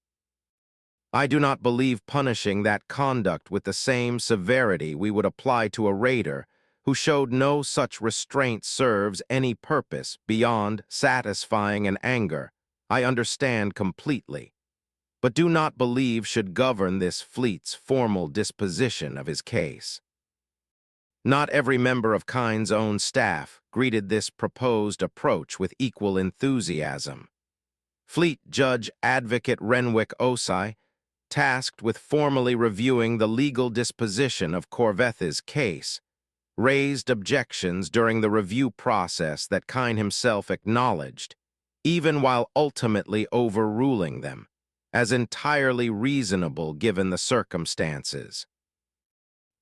I do not believe punishing that conduct with the same severity we would apply to a raider who showed no such restraint serves any purpose beyond satisfying an anger I understand completely, but do not believe should govern this fleet's formal disposition of his case. Not every member of Kine's own staff greeted this proposed approach with equal enthusiasm. Fleet Judge Advocate Renwick Osai, tasked with formally reviewing the legal disposition of Corveth's case, raised objections during the review process that Kine himself acknowledged, even while ultimately overruling them, as entirely reasonable given the circumstances.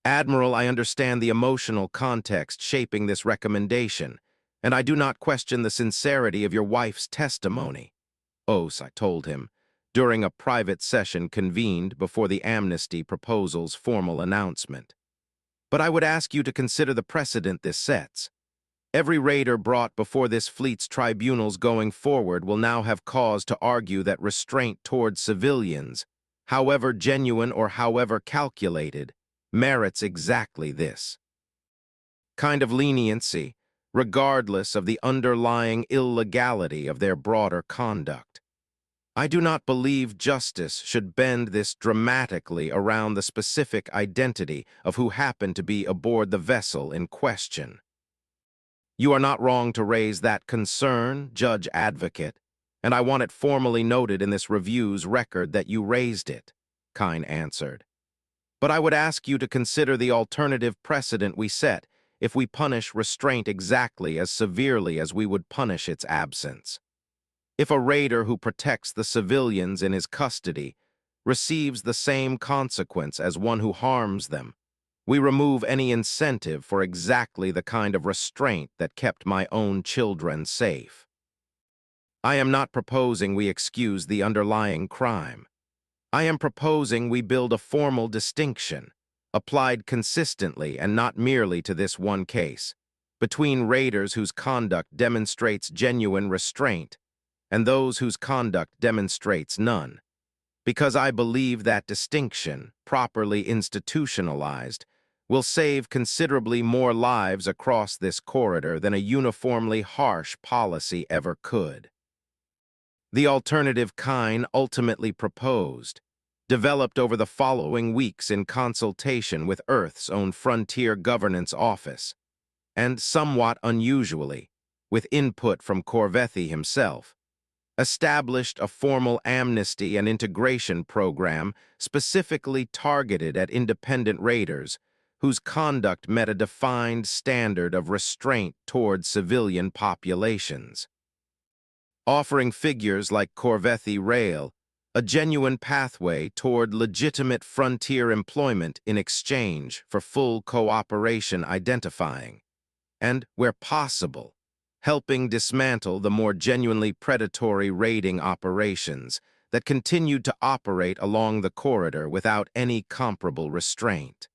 Admiral, I understand the emotional context shaping this recommendation, and I do not question the sincerity of your wife's testimony, Osai told him, during a private session convened before the amnesty proposal's formal announcement. But I would ask you to consider the precedent this sets. Every raider brought before this fleet's tribunals going forward will now have cause to argue that restraint towards civilians, however genuine or however calculated, merits exactly this kind of leniency, regardless of the underlying illegality of their broader conduct. I do not believe justice should bend this dramatically around the specific identity of who happened to be aboard the vessel in question. You are not wrong to raise that concern, Judge Advocate, and I want it formally noted in this review's record that you raised it, Kine answered. But I would ask you to consider the alternative precedent we set if we punish restraint exactly as severely as we would punish its absence. If a raider who protects the civilians in his custody receives the same consequence as one who harms them, we remove any incentive for exactly the kind of restraint that kept my own children safe. I am not proposing we excuse the underlying crime. I am proposing we build a formal distinction, applied consistently and not merely to this one case, between raiders whose conduct demonstrates genuine restraint and those whose conduct demonstrates none, because I believe that distinction, properly institutionalized, will save considerably more lives across this corridor than a uniformly harsh policy ever could. The alternative Kine ultimately proposed, developed over the following weeks in consultation with Earth's own Frontier Governance Office, and somewhat unusually, with input from Corvethi himself, established a formal amnesty and integration program specifically targeted at independent raiders whose conduct met a defined standard of restraint toward civilian populations. Offering figures like HFY Rail, a genuine pathway toward legitimate frontier employment in exchange for full cooperation identifying, and, where possible, helping dismantle the more genuinely predatory raiding operations that continued to operate along the corridor without any comparable restraint.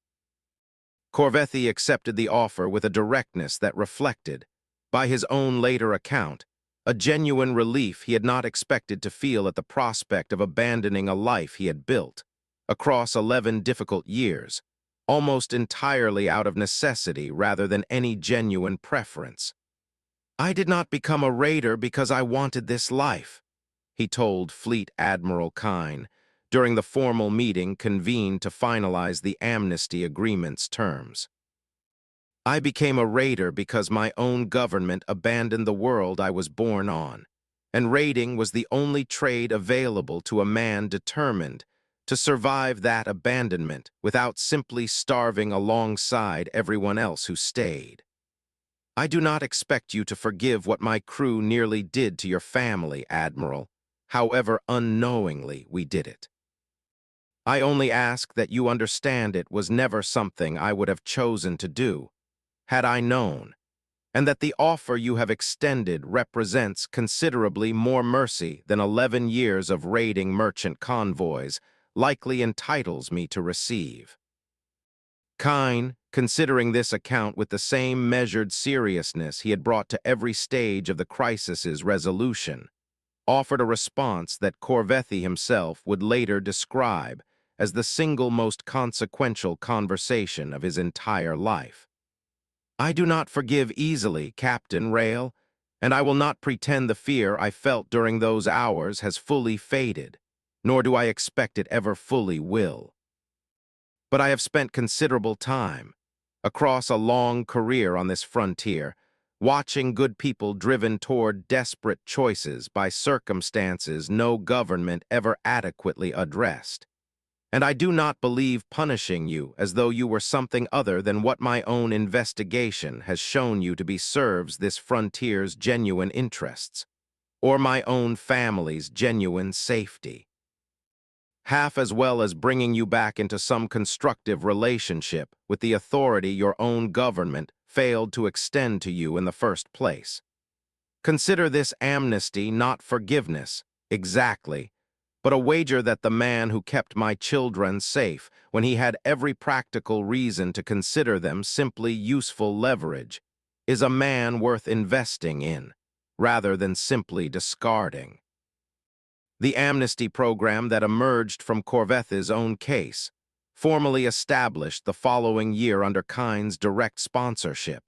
Corvethi accepted the offer with a directness that reflected, by his own later account, a genuine relief he had not expected to feel at the prospect of abandoning a life he had built, across 11 difficult years, almost entirely out of necessity rather than any genuine preference. "I did not become a raider because I wanted this life," he told Fleet Admiral Kine during the formal meeting convened to finalize the amnesty agreement's terms. "I became a raider because my own government abandoned the world I was born on, and raiding was the only trade available to a man determined to survive that abandonment without simply starving alongside everyone else who stayed. I do not expect you to forgive what my crew nearly did to your family, Admiral, however unknowingly we did it. I only ask that you understand it was never something I would have chosen to do, had I known, and that the offer you have extended represents considerably more mercy than 11 years of raiding merchant convoys likely entitles me to receive." Kine, considering this account with the same measured seriousness he had brought to every stage of the crisis's resolution, offered a response that Corvethi himself would later describe as the single most consequential conversation of his entire life. "I do not forgive easily, Captain Rail, and I will not pretend the fear I felt during those hours has fully faded, nor do I expect it ever fully will. But I have spent considerable time, across a long career on this frontier, watching good people driven toward desperate choices by circumstances no government ever adequately addressed. And I do not believe punishing you as though you were something other than what my own investigation has shown you to be serves this frontier's genuine interests, or my own family's genuine safety. Half as well as bringing you back into some constructive relationship with the authority your own government failed to extend to you in the first place. Consider this amnesty not forgiveness, exactly, but a wager that the man who kept my children safe when he had every practical reason to consider them simply useful leverage is a man worth investing in, rather than simply discarding." The amnesty program that emerged from Corvethi's own case, formally established the following year under Kine's direct sponsorship,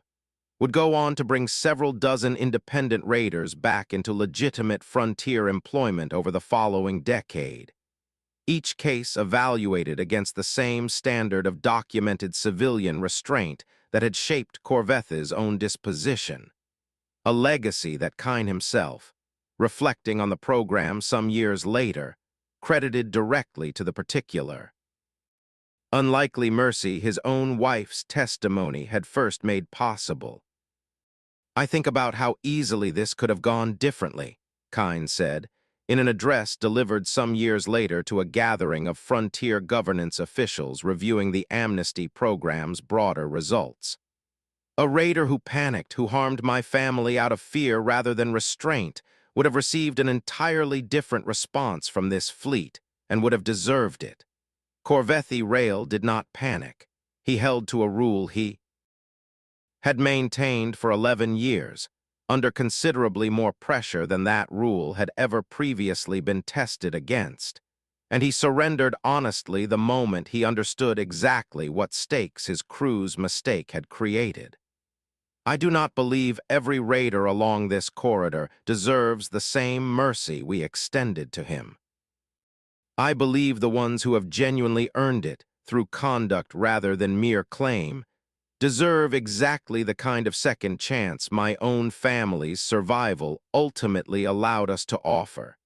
would go on to bring several dozen independent raiders back into legitimate frontier employment over the following decade. Each case evaluated against the same standard of documented civilian restraint that had shaped Corvethi's own disposition, a legacy that Kine himself, reflecting on the program some years later, credited directly to the particular. Unlikely mercy his own wife's testimony had first made possible. "I think about how easily this could have gone differently," Kine said, in an address delivered some years later to a gathering of frontier governance officials reviewing the amnesty program's broader results. "A raider who panicked, who harmed my family out of fear rather than restraint, would have received an entirely different response from this fleet and would have deserved it. Corvethi Rail did not panic. He held to a rule he had maintained for 11 years, under considerably more pressure than that rule had ever previously been tested against, and he surrendered honestly the moment he understood exactly what stakes his crew's mistake had created. I do not believe every raider along this corridor deserves the same mercy we extended to him. I believe the ones who have genuinely earned it through conduct rather than mere claim deserve exactly the kind of second chance my own family's survival ultimately allowed us to offer.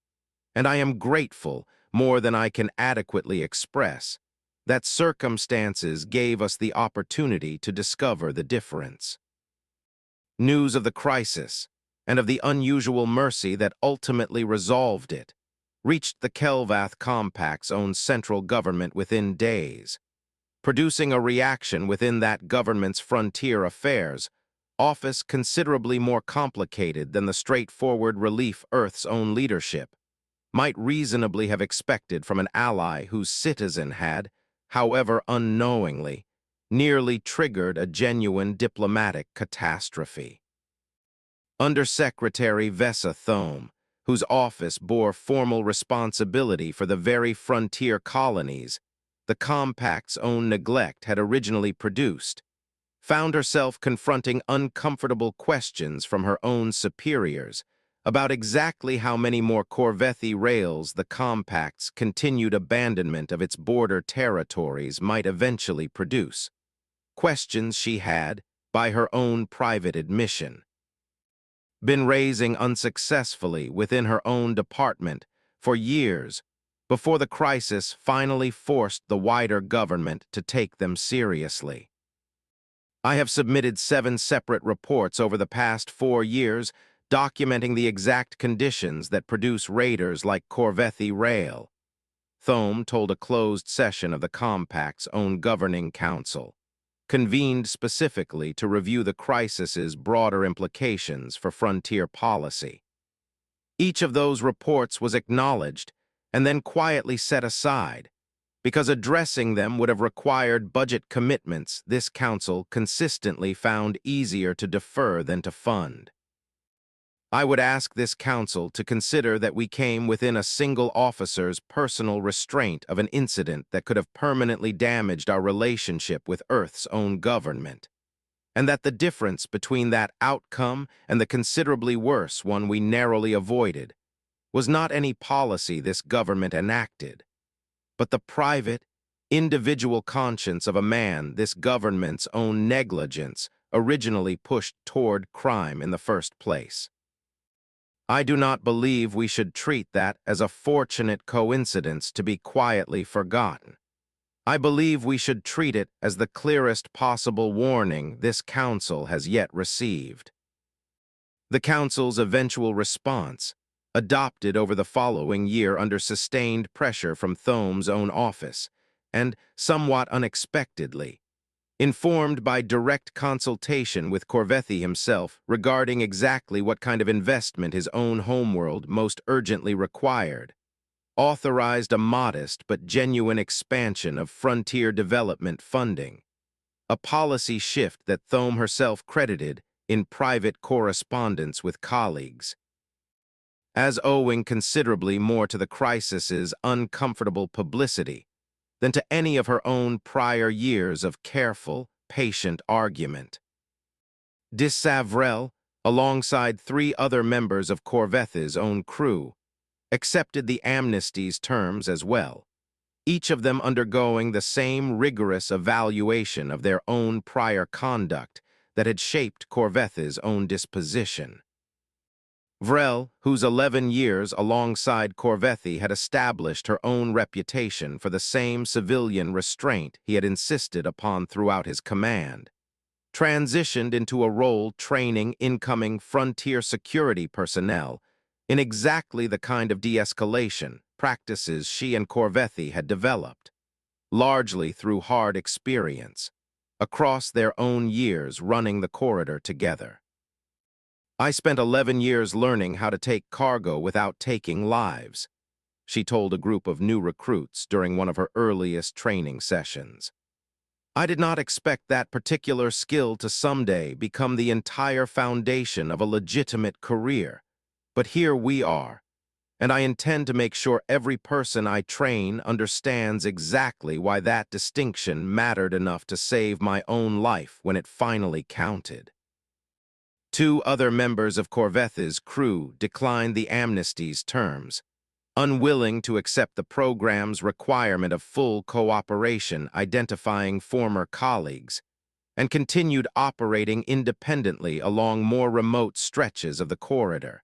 And I am grateful, more than I can adequately express, that circumstances gave us the opportunity to discover the difference." News of the crisis, and of the unusual mercy that ultimately resolved it, reached the Kelvath Compact's own central government within days, producing a reaction within that government's frontier affairs office considerably more complicated than the straightforward relief Earth's own leadership might reasonably have expected from an ally whose citizen had, however unknowingly, nearly triggered a genuine diplomatic catastrophe. Undersecretary Vessa Thome, whose office bore formal responsibility for the very frontier colonies the Compact's own neglect had originally produced, found herself confronting uncomfortable questions from her own superiors about exactly how many more Corvethi rails the Compact's continued abandonment of its border territories might eventually produce. Questions she had, by her own private admission, been raising unsuccessfully within her own department for years before the crisis finally forced the wider government to take them seriously. I have submitted 7 separate reports over the past 4 years documenting the exact conditions that produce raiders like Corvethi Rail, Thome told a closed session of the Compact's own governing council, convened specifically to review the crisis's broader implications for frontier policy. Each of those reports was acknowledged and then quietly set aside, because addressing them would have required budget commitments this council consistently found easier to defer than to fund. I would ask this council to consider that we came within a single officer's personal restraint of an incident that could have permanently damaged our relationship with Earth's own government, and that the difference between that outcome and the considerably worse one we narrowly avoided was not any policy this government enacted, but the private, individual conscience of a man this government's own negligence originally pushed toward crime in the first place. I do not believe we should treat that as a fortunate coincidence to be quietly forgotten. I believe we should treat it as the clearest possible warning this council has yet received. The council's eventual response, adopted over the following year under sustained pressure from Thome's own office, and somewhat unexpectedly, informed by direct consultation with Corvethi himself regarding exactly what kind of investment his own homeworld most urgently required, authorized a modest but genuine expansion of frontier development funding, a policy shift that Thome herself credited in private correspondence with colleagues as owing considerably more to the crisis's uncomfortable publicity than to any of her own prior years of careful, patient argument. De Savrel, alongside 3 other members of Corvethi's own crew, accepted the amnesty's terms as well, each of them undergoing the same rigorous evaluation of their own prior conduct that had shaped Corvethi's own disposition. Vrel, whose 11 years alongside Corvethi had established her own reputation for the same civilian restraint he had insisted upon throughout his command, transitioned into a role training incoming frontier security personnel in exactly the kind of de-escalation practices she and Corvethi had developed, largely through hard experience, across their own years running the corridor together. I spent 11 years learning how to take cargo without taking lives, she told a group of new recruits during one of her earliest training sessions. I did not expect that particular skill to someday become the entire foundation of a legitimate career, but here we are, and I intend to make sure every person I train understands exactly why that distinction mattered enough to save my own life when it finally counted. 2 other members of Corvethi's crew declined the amnesty's terms, unwilling to accept the program's requirement of full cooperation identifying former colleagues, and continued operating independently along more remote stretches of the corridor,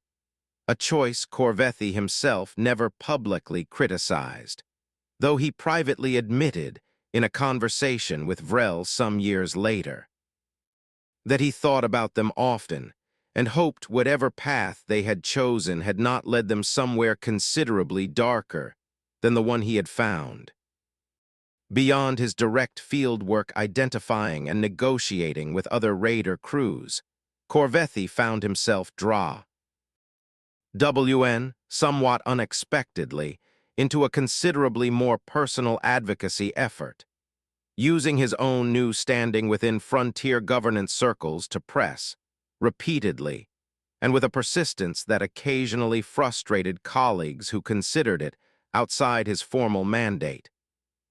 a choice Corvethi himself never publicly criticized, though he privately admitted in a conversation with Vrel some years later that he thought about them often and hoped whatever path they had chosen had not led them somewhere considerably darker than the one he had found. Beyond his direct field work identifying and negotiating with other raider crews, Corvethi found himself drawn, somewhat unexpectedly, into a considerably more personal advocacy effort, using his own new standing within frontier governance circles to press, repeatedly, and with a persistence that occasionally frustrated colleagues who considered it outside his formal mandate,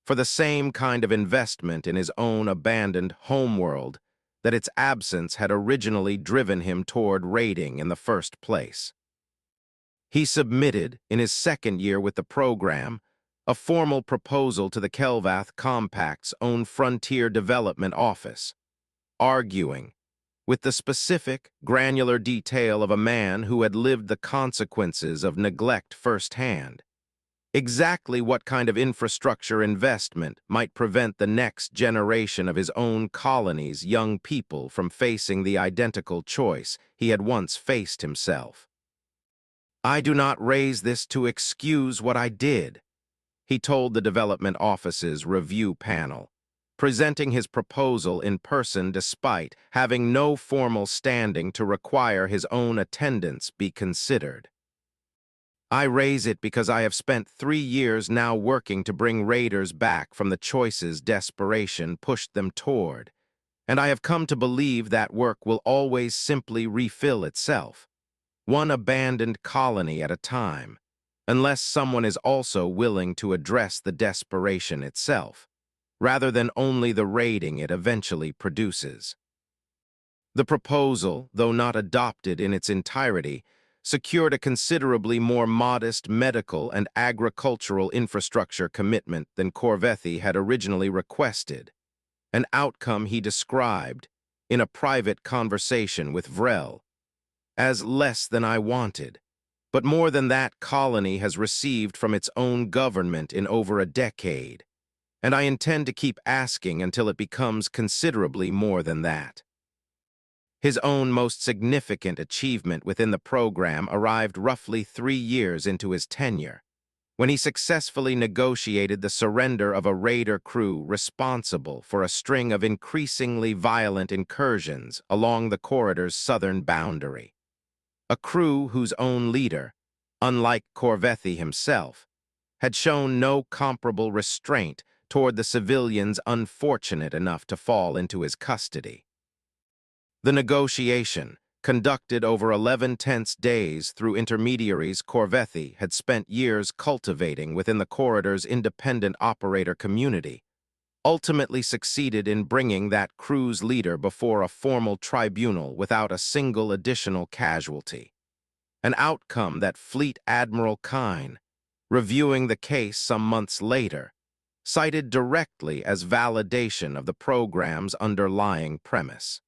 for the same kind of investment in his own abandoned homeworld that its absence had originally driven him toward raiding in the first place. He submitted, in his second year with the program, a formal proposal to the Kelvath Compact's own Frontier Development Office, arguing, with the specific, granular detail of a man who had lived the consequences of neglect firsthand, exactly what kind of infrastructure investment might prevent the next generation of his own colony's young people from facing the identical choice he had once faced himself. "I do not raise this to excuse what I did," he told the Development Office's review panel, presenting his proposal in person despite having no formal standing to require his own attendance be considered. "I raise it because I have spent 3 years now working to bring raiders back from the choices desperation pushed them toward, and I have come to believe that work will always simply refill itself, one abandoned colony at a time, unless someone is also willing to address the desperation itself, rather than only the raiding it eventually produces." The proposal, though not adopted in its entirety, secured a considerably more modest medical and agricultural infrastructure commitment than Corvethi had originally requested, an outcome he described, in a private conversation with Vrel, as less than I wanted, but more than that colony has received from its own government in over a decade, and I intend to keep asking until it becomes considerably more than that. His own most significant achievement within the program arrived roughly 3 years into his tenure, when he successfully negotiated the surrender of a raider crew responsible for a string of increasingly violent incursions along the corridor's southern boundary. A crew whose own leader, unlike Corvethi himself, had shown no comparable restraint toward the civilians unfortunate enough to fall into his custody. The negotiation, conducted over 11 tense days through intermediaries Corvethi had spent years cultivating within the corridor's independent operator community, ultimately succeeded in bringing that crew's leader before a formal tribunal without a single additional casualty, an outcome that Fleet Admiral Kine, reviewing the case some months later, cited directly as validation of the program's underlying premise.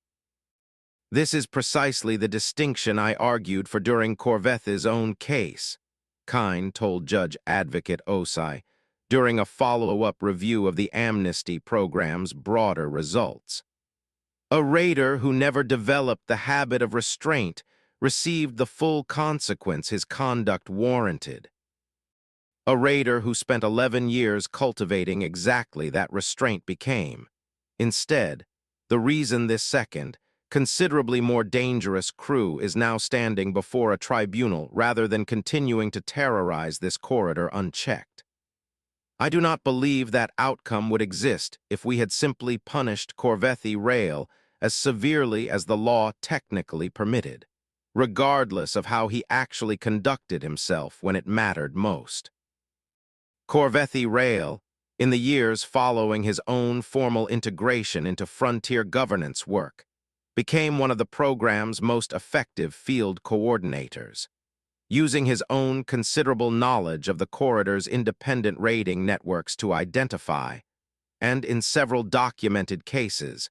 "This is precisely the distinction I argued for during Corvethi's own case," Kine told Judge Advocate Osai during a follow-up review of the amnesty program's broader results. "A raider who never developed the habit of restraint received the full consequence his conduct warranted. A raider who spent 11 years cultivating exactly that restraint became, instead, the reason this second, considerably more dangerous crew is now standing before a tribunal rather than continuing to terrorize this corridor unchecked. I do not believe that outcome would exist if we had simply punished Corvethi Rail as severely as the law technically permitted, regardless of how he actually conducted himself when it mattered most. Corvethi Rail, in the years following his own formal integration into frontier governance work, became one of the program's most effective field coordinators, using his own considerable knowledge of the corridor's independent raiding networks to identify, and in several documented cases,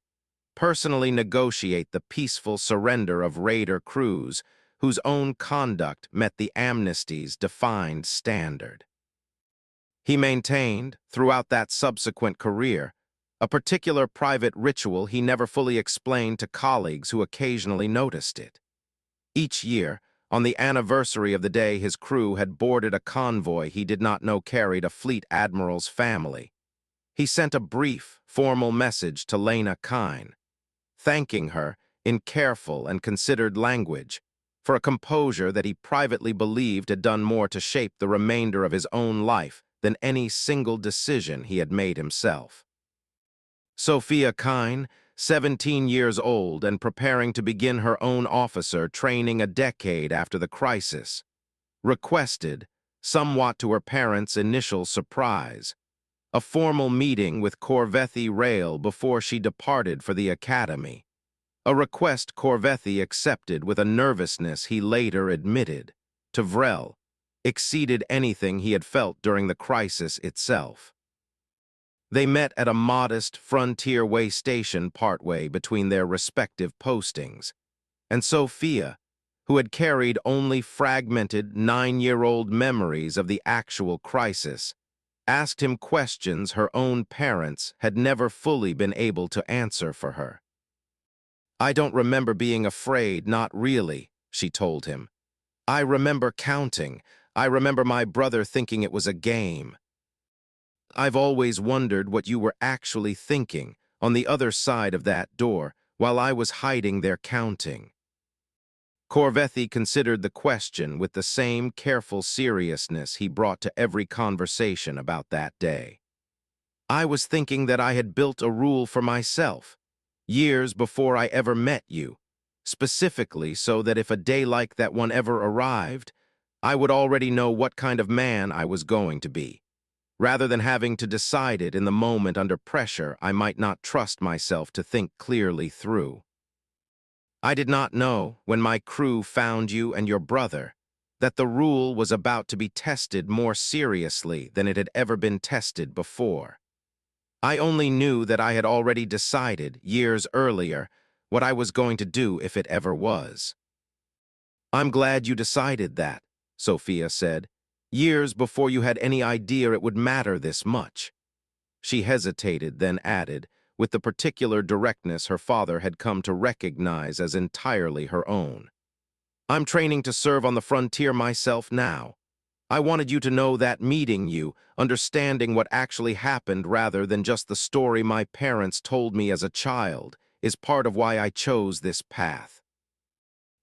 personally negotiate the peaceful surrender of raider crews whose own conduct met the amnesty's defined standard. He maintained, throughout that subsequent career, a particular private ritual he never fully explained to colleagues who occasionally noticed it. Each year, on the anniversary of the day his crew had boarded a convoy he did not know carried a fleet admiral's family, he sent a brief, formal message to Lena Kine, thanking her, in careful and considered language, for a composure that he privately believed had done more to shape the remainder of his own life than any single decision he had made himself. Sophia Kine, 17 years old and preparing to begin her own officer training a decade after the crisis, requested, somewhat to her parents' initial surprise, a formal meeting with Corvethi Rail before she departed for the academy, a request Corvethi accepted with a nervousness he later admitted, to Vrel, exceeded anything he had felt during the crisis itself. They met at a modest frontier way station partway between their respective postings, and Sophia, who had carried only fragmented 9-year-old memories of the actual crisis, asked him questions her own parents had never fully been able to answer for her. "I don't remember being afraid, not really," she told him. "I remember counting. I remember my brother thinking it was a game. I've always wondered what you were actually thinking on the other side of that door while I was hiding there counting." Corvethi considered the question with the same careful seriousness he brought to every conversation about that day. "I was thinking that I had built a rule for myself, years before I ever met you, specifically so that if a day like that one ever arrived, I would already know what kind of man I was going to be. Rather than having to decide it in the moment under pressure, I might not trust myself to think clearly through. I did not know, when my crew found you and your brother, that the rule was about to be tested more seriously than it had ever been tested before. I only knew that I had already decided, years earlier, what I was going to do if it ever was." "I'm glad you decided that," Sophia said, "years before you had any idea it would matter this much." She hesitated, then added, with the particular directness her father had come to recognize as entirely her own, "I'm training to serve on the frontier myself now. I wanted you to know that meeting you, understanding what actually happened rather than just the story my parents told me as a child, is part of why I chose this path.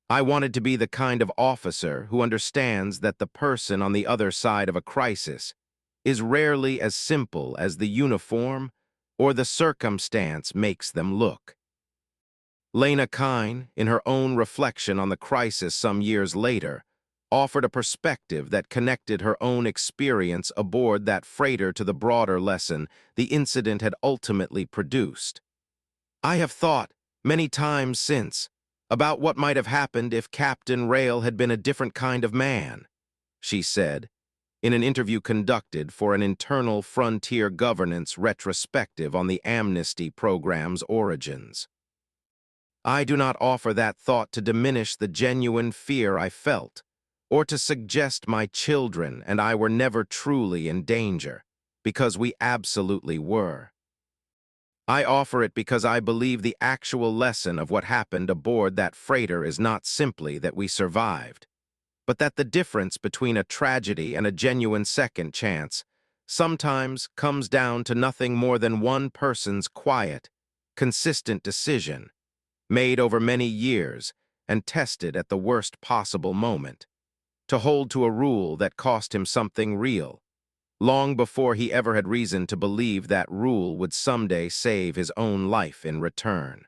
I wanted to be the kind of officer who understands that the person on the other side of a crisis is rarely as simple as the uniform or the circumstance makes them look." Lena Kine, in her own reflection on the crisis some years later, offered a perspective that connected her own experience aboard that freighter to the broader lesson the incident had ultimately produced. "I have thought, many times since, about what might have happened if Captain Rail had been a different kind of man," she said, in an interview conducted for an internal frontier governance retrospective on the amnesty program's origins. "I do not offer that thought to diminish the genuine fear I felt, or to suggest my children and I were never truly in danger, because we absolutely were. I offer it because I believe the actual lesson of what happened aboard that freighter is not simply that we survived, but that the difference between a tragedy and a genuine second chance sometimes comes down to nothing more than one person's quiet, consistent decision, made over many years and tested at the worst possible moment, to hold to a rule that cost him something real, long before he ever had reason to believe that rule would someday save his own life in return."